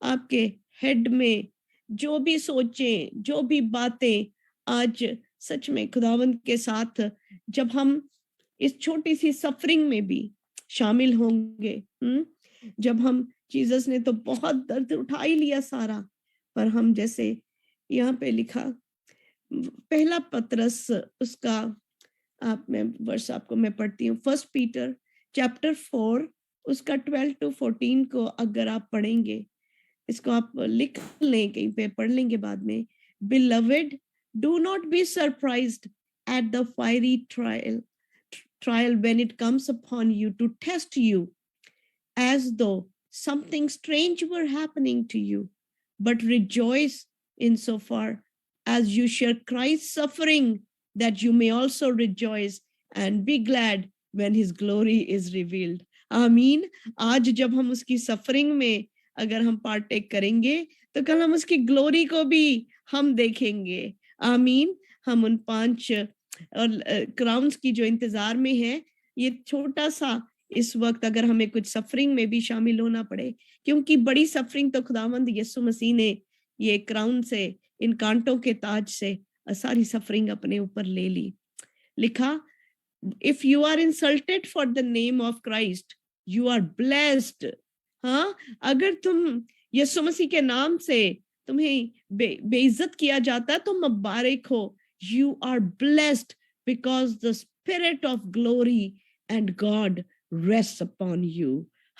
आपके हेड में जो भी सोचें, जो भी बातें, आज सच में खुदावंद के साथ जब हम इस छोटी सी सफरिंग में भी शामिल होंगे, जब हम, जीसस ने तो बहुत दर्द उठा ही लिया सारा, पर हम जैसे यहाँ पे लिखा पहला पतरस, उसका वर्ष आपको मैं पढ़ती हूँ, 1 पीटर चैप्टर 4 उसका 12 to 14 को अगर आप पढ़ेंगे, इसको आप लिख लें, कहीं पे पढ़ लेंगे बाद में। Beloved, do not be surprised at the fiery trial when it comes upon you to test you, as though something strange were happening to you, but rejoice insofar as you share Christ's suffering, that you may also rejoice and be glad when his glory is revealed. आमीन। आज जब हम उसकी suffering में अगर हम partake करेंगे, तो कल हम उसकी ग्लोरी को भी हम देखेंगे। आमीन। हम उन 5 क्राउन्स की जो इंतजार में है, ये छोटा सा इस वक्त अगर हमें कुछ सफरिंग में भी शामिल होना पड़े, क्योंकि बड़ी सफरिंग तो खुदावंद यीशु मसीह ने ये क्राउन से, इन कांटों के ताज से सारी सफरिंग अपने ऊपर ले ली। लिखा, if you are insulted for the name of Christ you are blessed. हाँ, अगर तुम यीशु मसीह के नाम से तुम्हें बेइज्जत किया जाता है तो मुबारक हो। You are blessed because the spirit of glory and God rests upon you.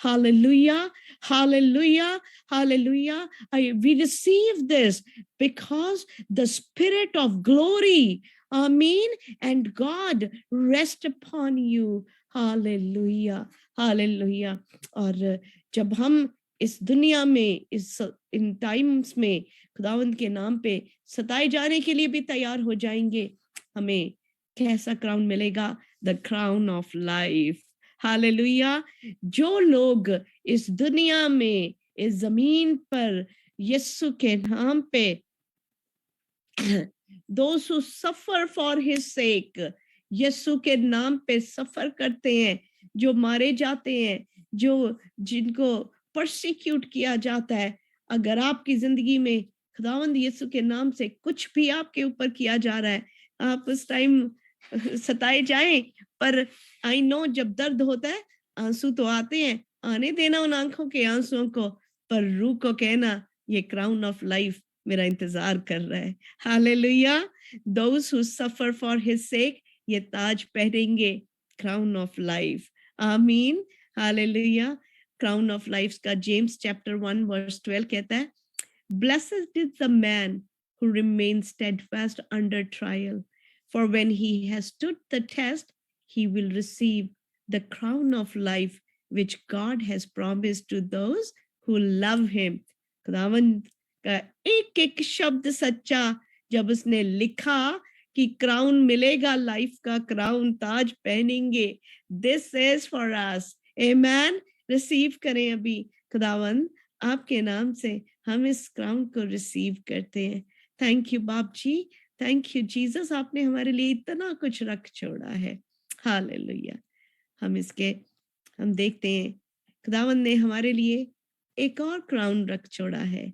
Hallelujah, hallelujah, hallelujah. We receive this because the spirit of glory, amen, and God rest upon you. Hallelujah, hallelujah. और जब हम इस दुनिया में, इन times में खुदावंद के नाम पे सताए जाने के लिए भी तैयार हो जाएंगे, हमें कैसा क्राउन मिलेगा? The crown of life. Hallelujah. जो लोग इस दुनिया में, इस जमीन पर यीशु के नाम पे those who suffer for his sake, यीशु के नाम पे सफर करते हैं, जो मारे जाते हैं, जो जिनको परसिक्यूट किया जाता है, अगर आपकी जिंदगी में खुदावंद यीशु के नाम से कुछ भी आपके ऊपर किया जा रहा है, आप उस टाइम सताए जाएं, पर आई नो जब दर्द होता है आंसू तो आते हैं, आने देना उन आंखों के आंसुओं को, पर रूह को कहना ये क्राउन ऑफ लाइफ मेरा इंतजार कर रहा है। Hallelujah. those who suffer for his sake, ये ताज पहनेंगे, क्राउन ऑफ लाइफ। आमीन। हालेलुया। क्राउन ऑफ लाइफ का जेम्स चैप्टर 1 वर्स 12 कहता है, blessed is the man who remains steadfast under trial, for when he has stood the test, he will receive the crown of life which God has promised to those who love him। खुदावंद का एक एक शब्द सच्चा, जब उसने लिखा कि क्राउन मिलेगा, लाइफ का क्राउन, ताज पहनेंगे, this is for us. Amen. Receive करें अभी। खुदावंद आपके नाम से हम इस क्राउन को रिसीव करते हैं। थैंक यू बाप जी, थैंक यू जीसस, आपने हमारे लिए इतना कुछ रख छोड़ा है। हालेलुया। हम देखते हैं खुदावंद ने हमारे लिए एक और क्राउन रख छोड़ा है,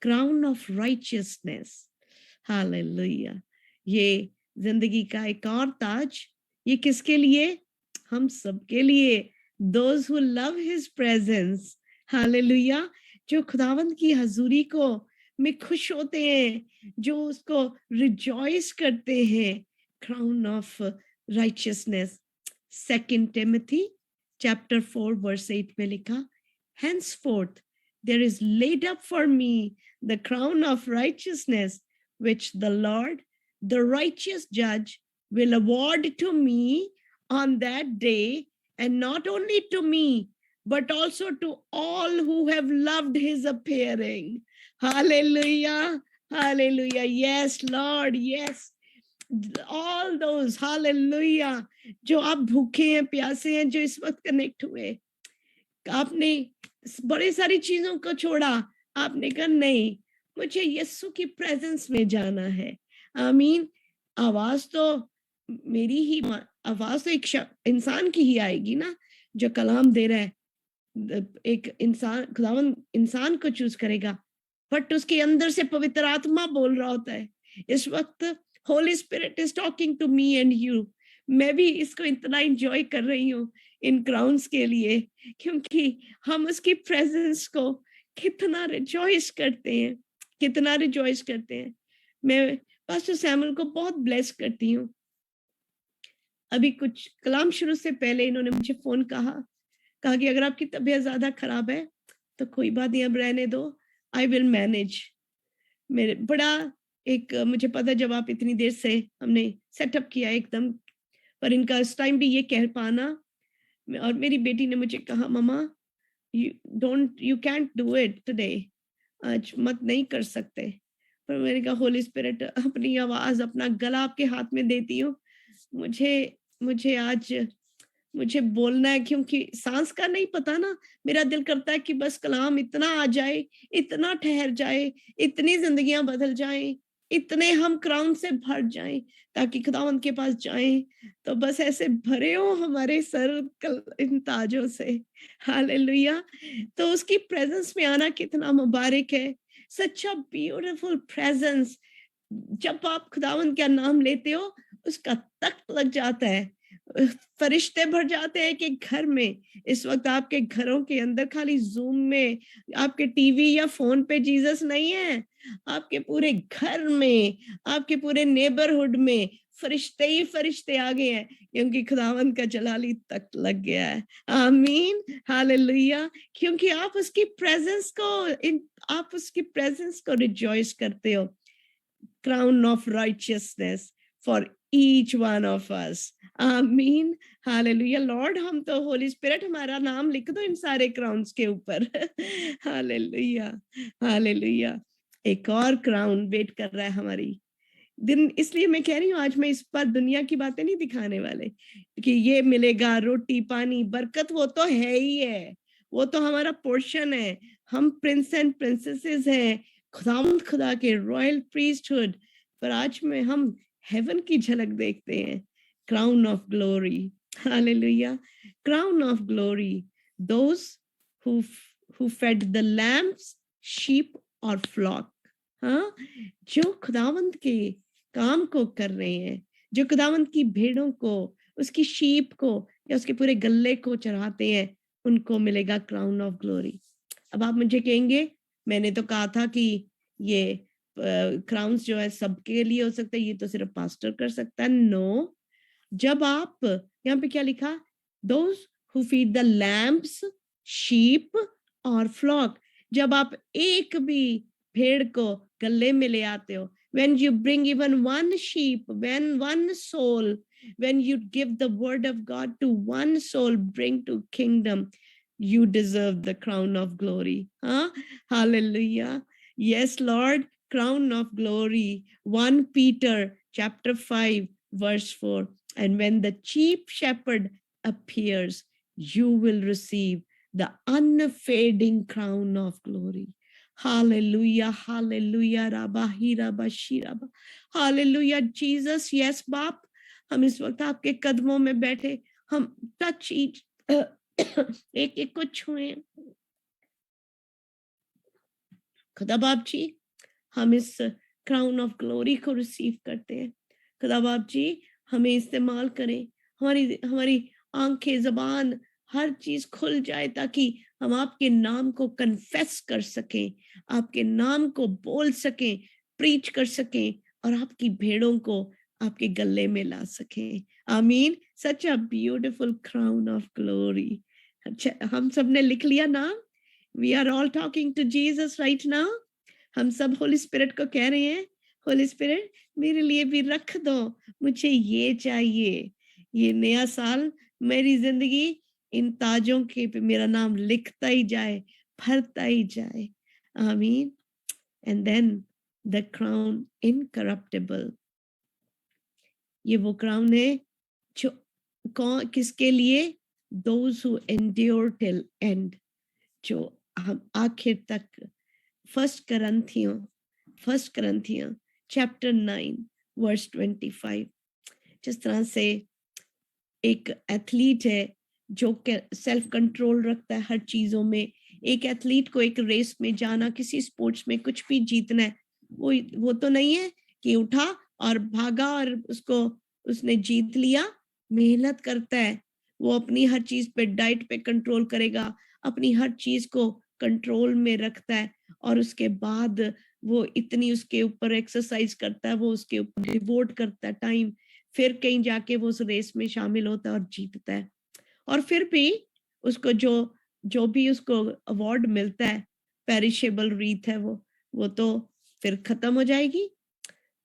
क्राउन ऑफ राइचियसनेस। हालेलुया। ये जिंदगी का एक और ताज, ये किसके लिए? हम सबके लिए। those who love his presence। Hallelujah. जो खुदावंद की हजूरी को में खुश होते हैं, जो उसको रिजॉइस करते हैं, crown of righteousness. 2 Timothy chapter 4 verse 8 में लिखा, henceforth there is laid up for me the crown of righteousness, which the Lord, the righteous judge, will award to me on that day, and not only to me, but also to all who have loved his appearing। Hallelujah, hallelujah। Yes, Lord, yes। all those, hallelujah, जो आप भूखे हैं, प्यासे हैं, जो इस वक्त connect हुए, आपने बड़ी सारी चीजों को छोड़ा, आपने कहा नहीं, मुझे यीशु की प्रेजेंस में जाना है। आमीन। आवाज तो मेरी ही, आवाज तो एक इंसान की ही आएगी ना, जो कलाम दे रहा है। एक इंसान, खुदावंद इंसान को चूज करेगा, बट उसके अंदर से पवित्र आत्मा बोल रहा होता है। इस वक्त Holy Spirit is talking to me and you. मैं भी इसको इतना एंजॉय कर रही हूँ इन क्राउन्स के लिए, क्योंकि हम उसकी प्रेजेंस को कितना रिजॉइस करते हैं, कितना रिजॉइस करते हैं। मैं पास्टर सैमुअल को बहुत ब्लेस करती हूँ। अभी कुछ कलाम शुरू से पहले इन्होंने मुझे फोन कहा कि अगर आपकी तबीयत ज्यादा खराब है तो कोई बात नहीं, अब रहने दो, आई विल मैनेज। मेरे बड़ा एक, मुझे पता जब आप इतनी देर से हमने सेटअप किया एकदम, पर इनका इस टाइम भी ये कह पाना, और मेरी बेटी ने मुझे कहा, mama you can't do it today, आज मत नहीं कर सकते। पर मैंने कहा होली स्पिरिट, अपनी आवाज, अपना गला आपके हाथ में देती हूँ, मुझे आज मुझे बोलना है, क्योंकि सांस का नहीं पता ना। मेरा दिल करता है कि बस कलाम इतना आ जाए, इतना ठहर जाए, इतनी जिंदगियां बदल जाएं, इतने हम क्राउन से भर जाएं, ताकि खुदावंद के पास जाएं तो बस ऐसे भरे हो हमारे सर इन ताजों से। हालेलुया। तो उसकी प्रेजेंस में आना कितना मुबारक है। सच अ ब्यूटीफुल प्रेजेंस। जब आप खुदावंद का नाम लेते हो, उसका तख्त लग जाता है, फरिश्ते भर जाते हैं कि घर में। इस वक्त आपके घरों के अंदर खाली जूम में, आपके टीवी या फोन पे जीसस नहीं है, आपके पूरे घर में, आपके पूरे नेबरहुड में फरिश्ते ही फरिश्ते आ गए हैं, क्योंकि खुदावंद का जलाली तख्त लग गया है। आमीन। हालेलुया। क्योंकि आप उसकी प्रेजेंस को रिजॉइस करते हो। crown of righteousness for each one of us। आमीन। हालेलुया। लॉर्ड, हम तो होली स्पिरिट, हमारा नाम लिख दो इन सारे क्राउन्स के ऊपर। Hallelujah, hallelujah. एक और क्राउन वेट कर रहा है हमारी, दिन, इसलिए मैं कह रही हूँ आज मैं इस पर दुनिया की बातें नहीं दिखाने वाले कि ये मिलेगा रोटी पानी बरकत, वो तो है ही है, वो तो हमारा पोर्शन है। हम प्रिंस एंड प्रिंसेसेस हैं, खुदा के रॉयल प्रीस्टहुड। पर आज में हम हेवन की झलक देखते हैं, crown of glory, hallelujah, crown of glory, those who fed the lambs, sheep or flock। हाँ, जो खुदावंत के काम को कर रहे हैं, जो खुदावंत की भेड़ों को, उसकी शीप को या उसके पूरे गल्ले को चढ़ाते हैं, उनको मिलेगा क्राउन ऑफ ग्लोरी। अब आप मुझे कहेंगे, मैंने तो कहा था कि ये क्राउन्स जो है सबके लिए हो सकता है, ये तो सिर्फ पास्टर कर सकता है। नो, जब आप, यहाँ पे क्या लिखा, those who feed the lamps, sheep और फ्लॉक, जब आप एक भी भेड़ को गले में ले आते हो, when you bring even one sheep, when one soul, when you give the word of God to one soul, bring to kingdom, you deserve the crown of glory. Huh? Hallelujah. Yes, Lord, crown of glory. 1 Peter chapter 5 verse 4. And when the chief shepherd appears, you will receive the unfading crown of glory. Hallelujah, hallelujah, Rabahi Rabashi Rabba. Hallelujah, Jesus. Yes, बाप, हम इस वक्त आपके कदमों में बैठे, हम touch each एक एक को छुए। खुदा बाप जी, हम इस क्राउन ऑफ ग्लोरी को रिसीव करते हैं। खुदा बाप जी, हमें इस्तेमाल करें, हमारी आंखें, जबान, हर चीज खुल जाए ताकि हम आपके नाम को कन्फेस कर सकें, आपके नाम को बोल सकें, प्रीच कर सकें और आपकी भेड़ों को आपके गले में ला सकें। Amen. Such a beautiful crown of glory. अच्छा, हम सब ने लिख लिया नाम? We are all talking to Jesus right now. हम सब होली स्पिरिट को कह रहे हैं, होली स्पिरिट मेरे लिए भी रख दो, मुझे ये चाहिए। ये नया साल मेरी जिंदगी इन ताजों के पे मेरा नाम लिखता ही जाए, भरता ही जाए। Amen. And then the crown incorruptible, ये वो क्राउन है जो कौन, किसके लिए? Those who endure till end, जो हम आखिर तक। फर्स्ट करंथियों चैप्टर 9 वर्स 25। जिस तरह से एक एथलीट है जो सेल्फ कंट्रोल रखता है हर चीजों में, एक एथलीट को एक रेस में जाना, किसी स्पोर्ट्स में कुछ भी जीतना है, वो तो नहीं है कि उठा और भागा और उसने जीत लिया। मेहनत करता है, वो अपनी हर चीज पे, डाइट पे कंट्रोल करेगा, अपनी हर चीज को कंट्रोल में रखता है और उसके बाद वो इतनी उसके ऊपर एक्सरसाइज करता है, वो उसके ऊपर डिवोट करता है टाइम, फिर कहीं जाके वो उस रेस में शामिल होता है और जीतता है। और फिर भी उसको जो भी उसको अवार्ड मिलता है, पेरिशेबल रीत है वो तो फिर खत्म हो जाएगी।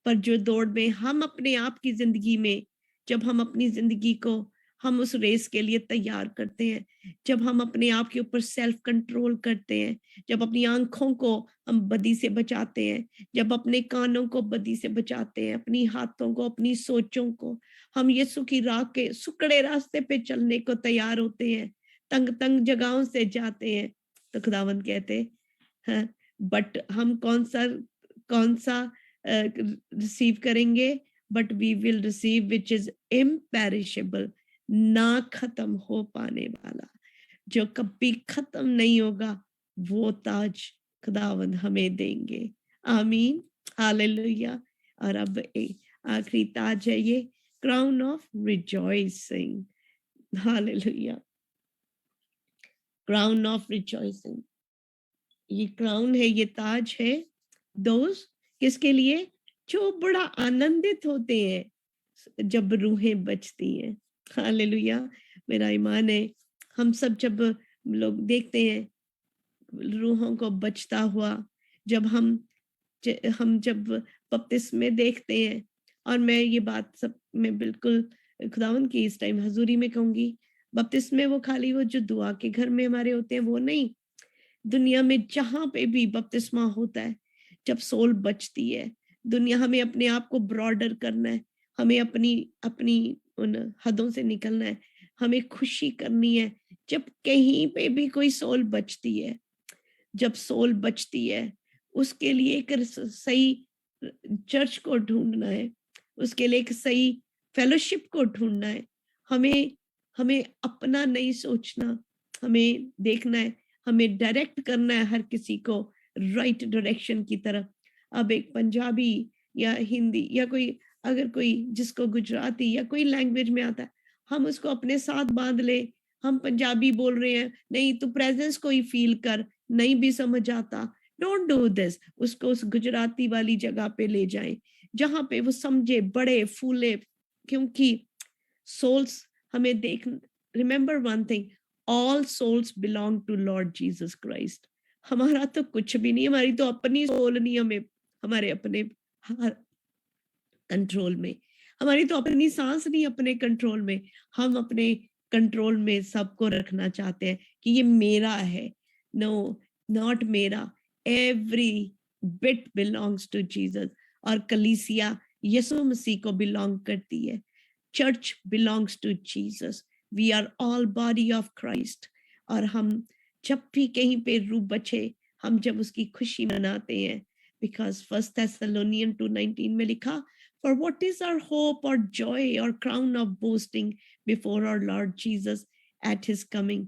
पर जो दौड़ में हम अपने आप की जिंदगी में, जब हम अपनी जिंदगी को हम उस रेस के लिए तैयार करते हैं, जब हम अपने आप के ऊपर सेल्फ कंट्रोल करते हैं, जब अपनी आंखों को हम बदी से बचाते हैं, जब अपने कानों को बदी से बचाते हैं, अपनी हाथों को, अपनी सोचों को, हम यीशु की राह के सुकड़े रास्ते पे चलने को तैयार होते हैं, तंग जगहों से जाते हैं, तो खुदावंद कहते हैं, बट हम कौन सा रिसीव करेंगे? But we will receive which is imperishable, ना खत्म हो पाने वाला, जो कभी खत्म नहीं होगा, वो ताज खुदावंद हमें देंगे। आमीन, हालेलुया। और अब आखिरी ताज है ये crown of rejoicing. Hallelujah, crown of rejoicing. ये क्राउन है, ये ताज है दोस्त, किसके लिए? जो बड़ा आनंदित होते हैं जब रूहें बचती हैं। हालेलुया। मेरा ईमान है, हम सब जब लोग देखते हैं रूहों को बचता हुआ, जब हम जब बपतिस्मे देखते हैं, और मैं ये बात सब मैं बिल्कुल खुदावंद की इस टाइम हजूरी में कहूंगी, बपतिस्मे वो खाली वो जो दुआ के घर में हमारे होते हैं वो नहीं, दुनिया में जहां पे भी बपतिस्मा होता है, जब सोल बचती है, दुनिया हमें अपने आप को ब्रॉडर करना है, हमें अपनी अपनी उन हदों से निकलना है, हमें खुशी करनी है जब कहीं पे भी कोई सोल बचती है। जब सोल बचती है उसके लिए एक सही चर्च को ढूंढना है, उसके लिए एक सही फेलोशिप को ढूंढना है। हमें हमें अपना नहीं सोचना, हमें देखना है, हमें डायरेक्ट करना है हर किसी को राइट डायरेक्शन की तरफ। अब एक पंजाबी या हिंदी या कोई, अगर कोई जिसको गुजराती या कोई लैंग्वेज में आता है, हम उसको अपने साथ बांध ले। हम पंजाबी बोल रहे हैं, नहीं तू प्रेजेंस को ही फील कर, नहीं भी समझ आता, डोंट डू दिस। उसको उस गुजराती वाली जगह पे ले जाएं जहां पे वो समझे, बड़े फूले, क्योंकि सोल्स हमें देख, remember one thing, all souls belong to Lord Jesus Christ. हमारा तो कुछ भी नहीं, हमारी तो अपनी सोल नहीं हमें हमारे अपने कंट्रोल में, हमारी तो अपनी सांस नहीं अपने कंट्रोल में। हम अपने कंट्रोल में सबको रखना चाहते हैं कि ये मेरा है। नो, नॉट मेरा, every bit belongs to Jesus. और कलीसिया यीशु मसीह को बिलोंग करती है। Church belongs to Jesus, we are all body of Christ. और हम जब भी कहीं पे रूह बचे, हम जब उसकी खुशी मनाते हैं, बिकॉज 1 Thessalonians 2:19 में लिखा, for what is our hope or joy or crown of boasting before our Lord Jesus at his coming?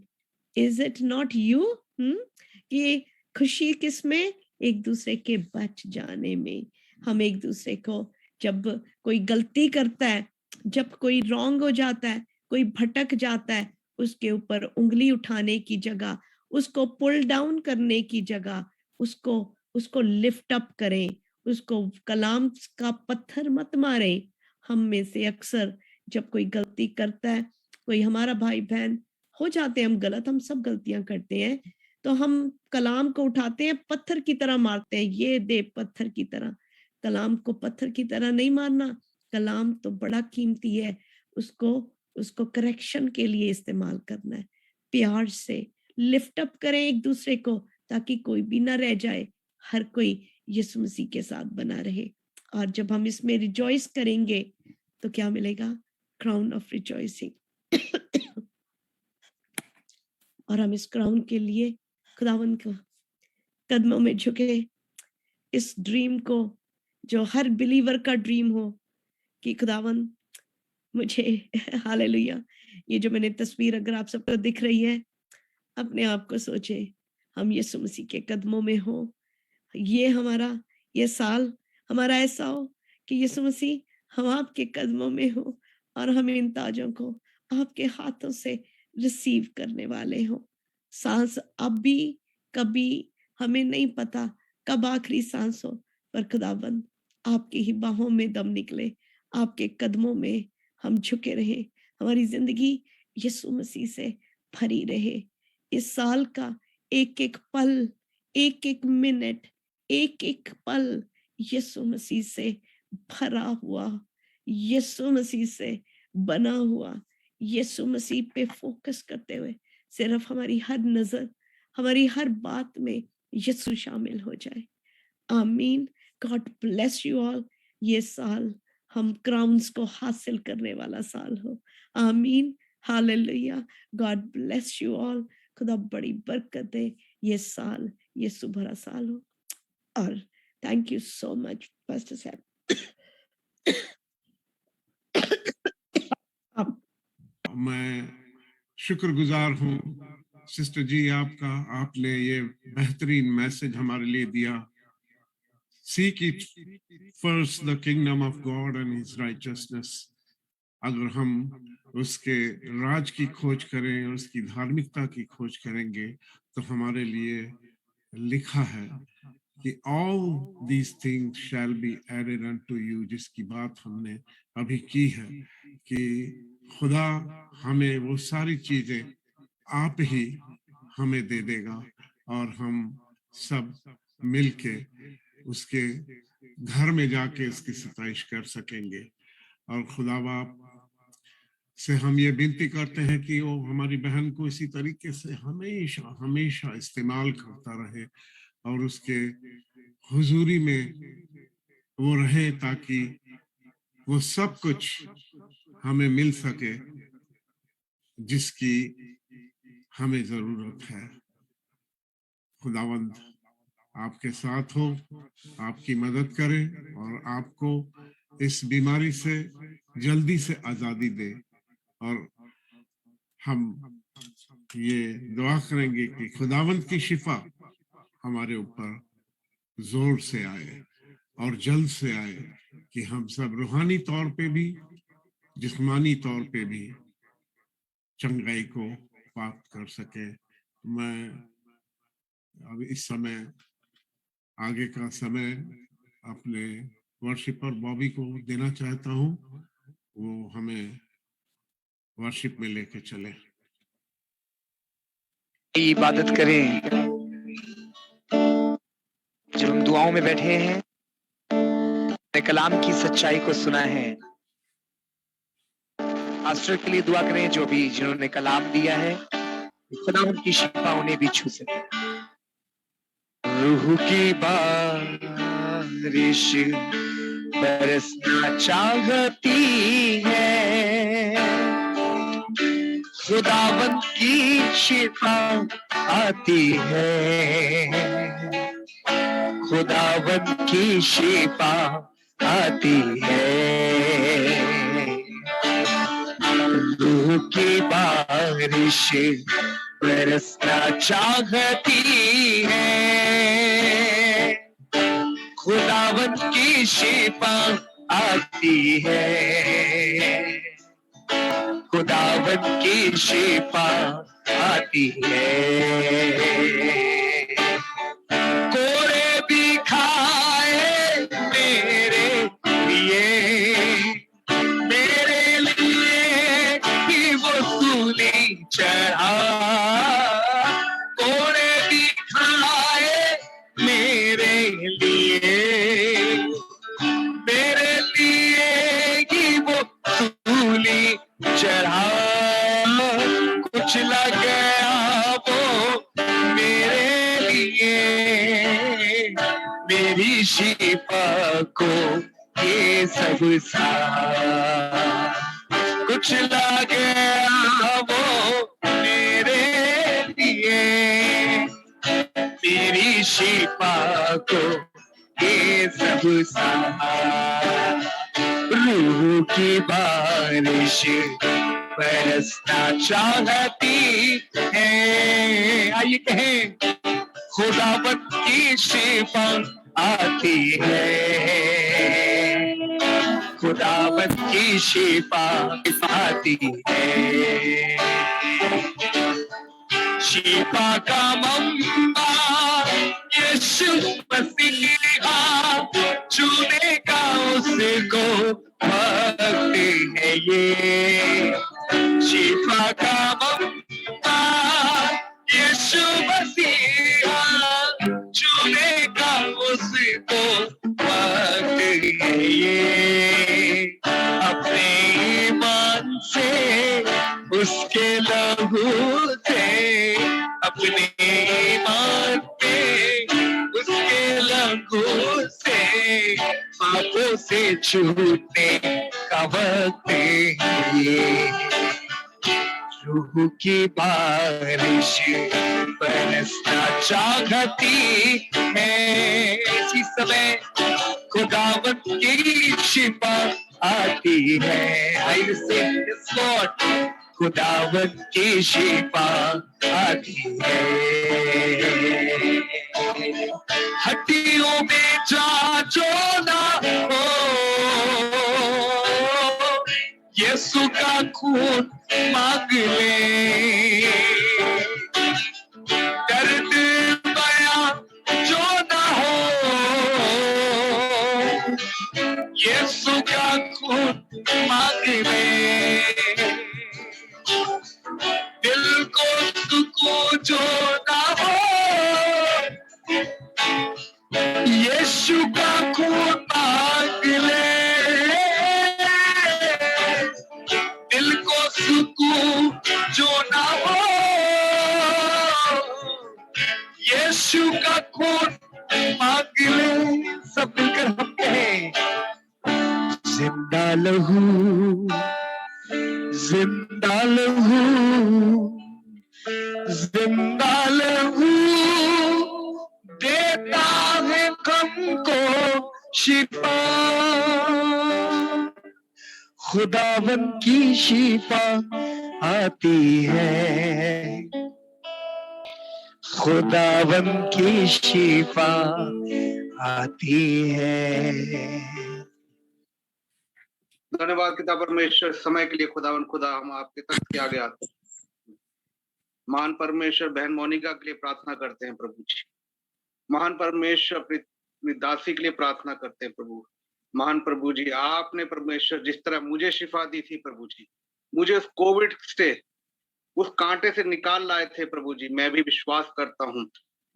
Is it not you? कि खुशी किसमें? एक दूसरे के बच जाने में। हम एक दूसरे को, जब कोई गलती करता है, जब कोई रॉन्ग हो जाता है, कोई भटक जाता है, उसके ऊपर उंगली उठाने की जगह, उसको पुल डाउन करने की जगह, उसको लिफ्ट अप करें, उसको कलाम का पत्थर मत मारें। हम में से अक्सर जब कोई गलती करता है, कोई हमारा भाई बहन, हो जाते हैं हम गलत, हम सब गलतियां करते हैं, तो हम कलाम को उठाते हैं, पत्थर की तरह मारते हैं, ये दे पत्थर की तरह। कलाम को पत्थर की तरह नहीं मारना, कलाम तो बड़ा कीमती है, उसको करेक्शन के लिए इस्तेमाल करना है। प्यार से लिफ्ट अप करें एक दूसरे को, ताकि कोई भी ना रह जाए, हर कोई यीशु मसीह के साथ बना रहे। और जब हम इसमें रिजॉइस करेंगे तो क्या मिलेगा? Crown of rejoicing. और हम इस क्राउन के लिए खुदावन को कदमों में झुके, इस ड्रीम को जो हर बिलीवर का ड्रीम हो कि खुदावन मुझे हालेलुया, ये जो मैंने तस्वीर अगर आप सबको दिख रही है, अपने आप को सोचे हम यीशु मसीह के कदमों में हो। ये साल हमारा ऐसा हो कि यीशु मसीह हम आपके कदमों में हो और हम इन ताजों को आपके हाथों से रिसीव करने वाले हो। सांस अब भी कभी हमें नहीं पता कब आखिरी सांस हो, पर खुदाबंद आपकी ही बाहों में दम निकले, आपके कदमों में हम झुके रहे, हमारी जिंदगी यीशु मसीह से भरी रहे। इस साल का एक एक पल, एक एक मिनट, एक एक पल यीशु मसीह से भरा हुआ, यीशु मसीह से बना हुआ, यीशु मसीह पे फोकस करते हुए सिर्फ हमारी हर नजर, हमारी हर बात में यीशु शामिल हो जाए। आमीन। God bless you all. ये साल हम क्राउन्स को हासिल करने वाला साल हो। आमीन। Hallelujah. God bless you all. खुदा बड़ी बरकत दे, ये साल यीशु भरा साल हो। और thank you so much pastor साहब। मैं शुक्रगुजार हूँ सिस्टर जी आपका, आपने ये बेहतरीन मैसेज हमारे लिए दिया। Seek it first the kingdom of God and his righteousness। अगर हम उसके राज की खोज करें और उसकी धार्मिकता की खोज करेंगे तो हमारे लिए लिखा है कि all these things shall be added unto you, जिसकी बात हमने अभी की है कि खुदा हमें वो सारी चीजें आप ही हमें दे देगा और हम सब मिलके उसके घर में जाके उसकी सताइश कर सकेंगे। और खुदा बाप से हम ये विनती करते हैं कि वो हमारी बहन को इसी तरीके से हमेशा हमेशा इस्तेमाल करता रहे और उसके हुजूरी में वो रहे ताकि वो सब कुछ हमें मिल सके जिसकी हमें जरूरत है। खुदावंद आपके साथ हो, आपकी मदद करे और आपको इस बीमारी से जल्दी से आजादी दे। और हम ये दुआ करेंगे कि खुदावंद की शिफा हमारे ऊपर जोर से आए और जल्द से आए, कि हम सब रूहानी तौर पे भी जिस्मानी तौर पे भी चंगाई को प्राप्त कर सके। मैं अब इस समय आगे का समय अपने वर्शिपर बॉबी को देना चाहता हूँ, वो हमें वर्शिप में लेके चले। इबादत करें। जब हम दुआओं में बैठे हैं, अपने कलाम की सच्चाई को सुना है, पास्टर के लिए दुआ करें जो भी जिन्होंने कलाम दिया है, खुदा उनकी शिफा उन्हें भी छू सके। रूह की बारिश बरसना चाहती है, खुदावंद की शिफा आती है, खुदावंद की शिफा आती है। रूह की बारिश बरसना चाहती है, खुदावंद की शिफा आती है, खुदावंद की शिफा आती है। कोरे भी खाए मेरे लिए, मेरे लिए ही वो सूली चढ़ा। कोरे भी खाए मेरे लिए, मेरे लिए ही वो सूली चढ़ा। कुचला गया वो मेरे लिए, मेरी शिफा को ये सब सा। कुचला गया वो मेरे लिए, मेरी शिफा को ये सब सा। रूह की बारिश बरसना चाहती है। आइए कहें, खुदावंद की शिफा आती है, खुदावंद की शिफा आती है। शिफा का मंबा यीशु मसीहा, छूने का उसको वक्त है ये। शिफा का मंबा यीशु मसीहा, छूने का उसको वक्त है ये। अपने ईमान से उसके लहू से, अपने ईमान पे उसके लहू से, पापों से छूटने का वक्त है ये। रूह की बारिश बरसना चाहती है, इसी समय खुदावंद की शिफा आती है। आइए से लॉर्ड, खुदावंद की शिफा आती है। हड्डियों में जा जो ना हो, यीशु का खून मांग ले। दर्द बयां जो ना हो, यीशु का खून मांग ले। दिल को सुकून जो ना हो, यीशु का खून मांग ले। दिल को सुकून जो ना हो, यीशु का खून मांग ले। सब मिलकर हम कहें, लहू, जिंदा लहू, जिंदा लहू देता है गम को शिफा, खुदावन की शिफा आती है, खुदावन की शिफा आती है। धन्यवाद पिता परमेश्वर, समय के लिए खुदावन खुदा हम आपके तख्त के आगे आते हैं। महान परमेश्वर बहन मोनिका के लिए प्रार्थना करते हैं प्रभु जी। महान परमेश्वर अपनी दासी के लिए प्रार्थना करते हैं प्रभु। महान प्रभु जी, आपने परमेश्वर जिस तरह मुझे शिफा दी थी प्रभु जी, मुझे उस कोविड से, उस कांटे से निकाल लाए थे प्रभु जी, मैं भी विश्वास करता हूँ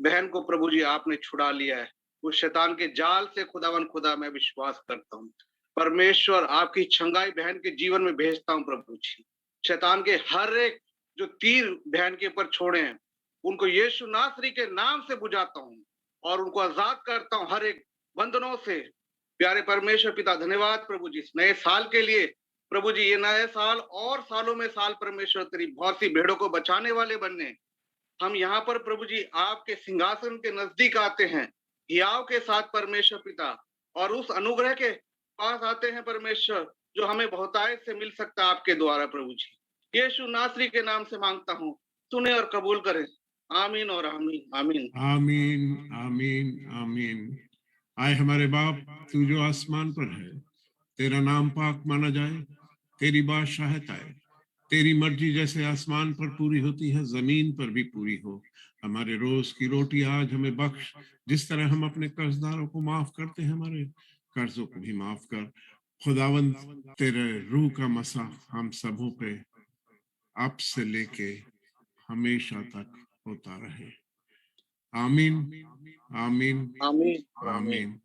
बहन को प्रभु जी आपने छुड़ा लिया है उस शैतान के जाल से। खुदावन खुदा मैं विश्वास करता हूँ परमेश्वर, आपकी छंगाई बहन के जीवन में भेजता हूँ प्रभु जी। शैतान के हर एक जो तीर बहन के ऊपर छोड़े हैं उनको यीशु नासरी के नाम से बुझाता हूँ और उनको आजाद करता हूँ हर एक बंधनों से। प्यारे परमेश्वर पिता धन्यवाद प्रभु जी इस नए साल के लिए प्रभु जी। ये नए साल और सालों में साल परमेश्वर तेरी बहुत सी भेड़ों को बचाने वाले बनने हम यहाँ पर प्रभु जी आपके सिंहासन के नजदीक आते हैं हियाव के साथ परमेश्वर पिता, और उस अनुग्रह के पास आते हैं परमेश्वर जो हमें बहुतायत से मिल सकता है आपके द्वारा प्रभु जी। यीशु नासरी के नाम से मांगता हूँ, सुने और कबूल करें। आमीन और आमीन आमीन आमीन आमीन आमीन। आए हमारे बाप, तू जो आसमान पर है, तेरा नाम पाक माना जाए, तेरी बादशाहत आए, तेरी मर्जी जैसे आसमान पर पूरी होती है जमीन पर भी पूरी हो। हमारे रोज की रोटी आज हमें बख्श, जिस तरह हम अपने कर्जदारों को माफ करते हैं हमारे कर्जों को भी माफ कर। खुदावंद तेरे रूह का मसा हम सबों पे अब से लेके हमेशा तक होता रहे। आमीन आमीन आमीन आमीन।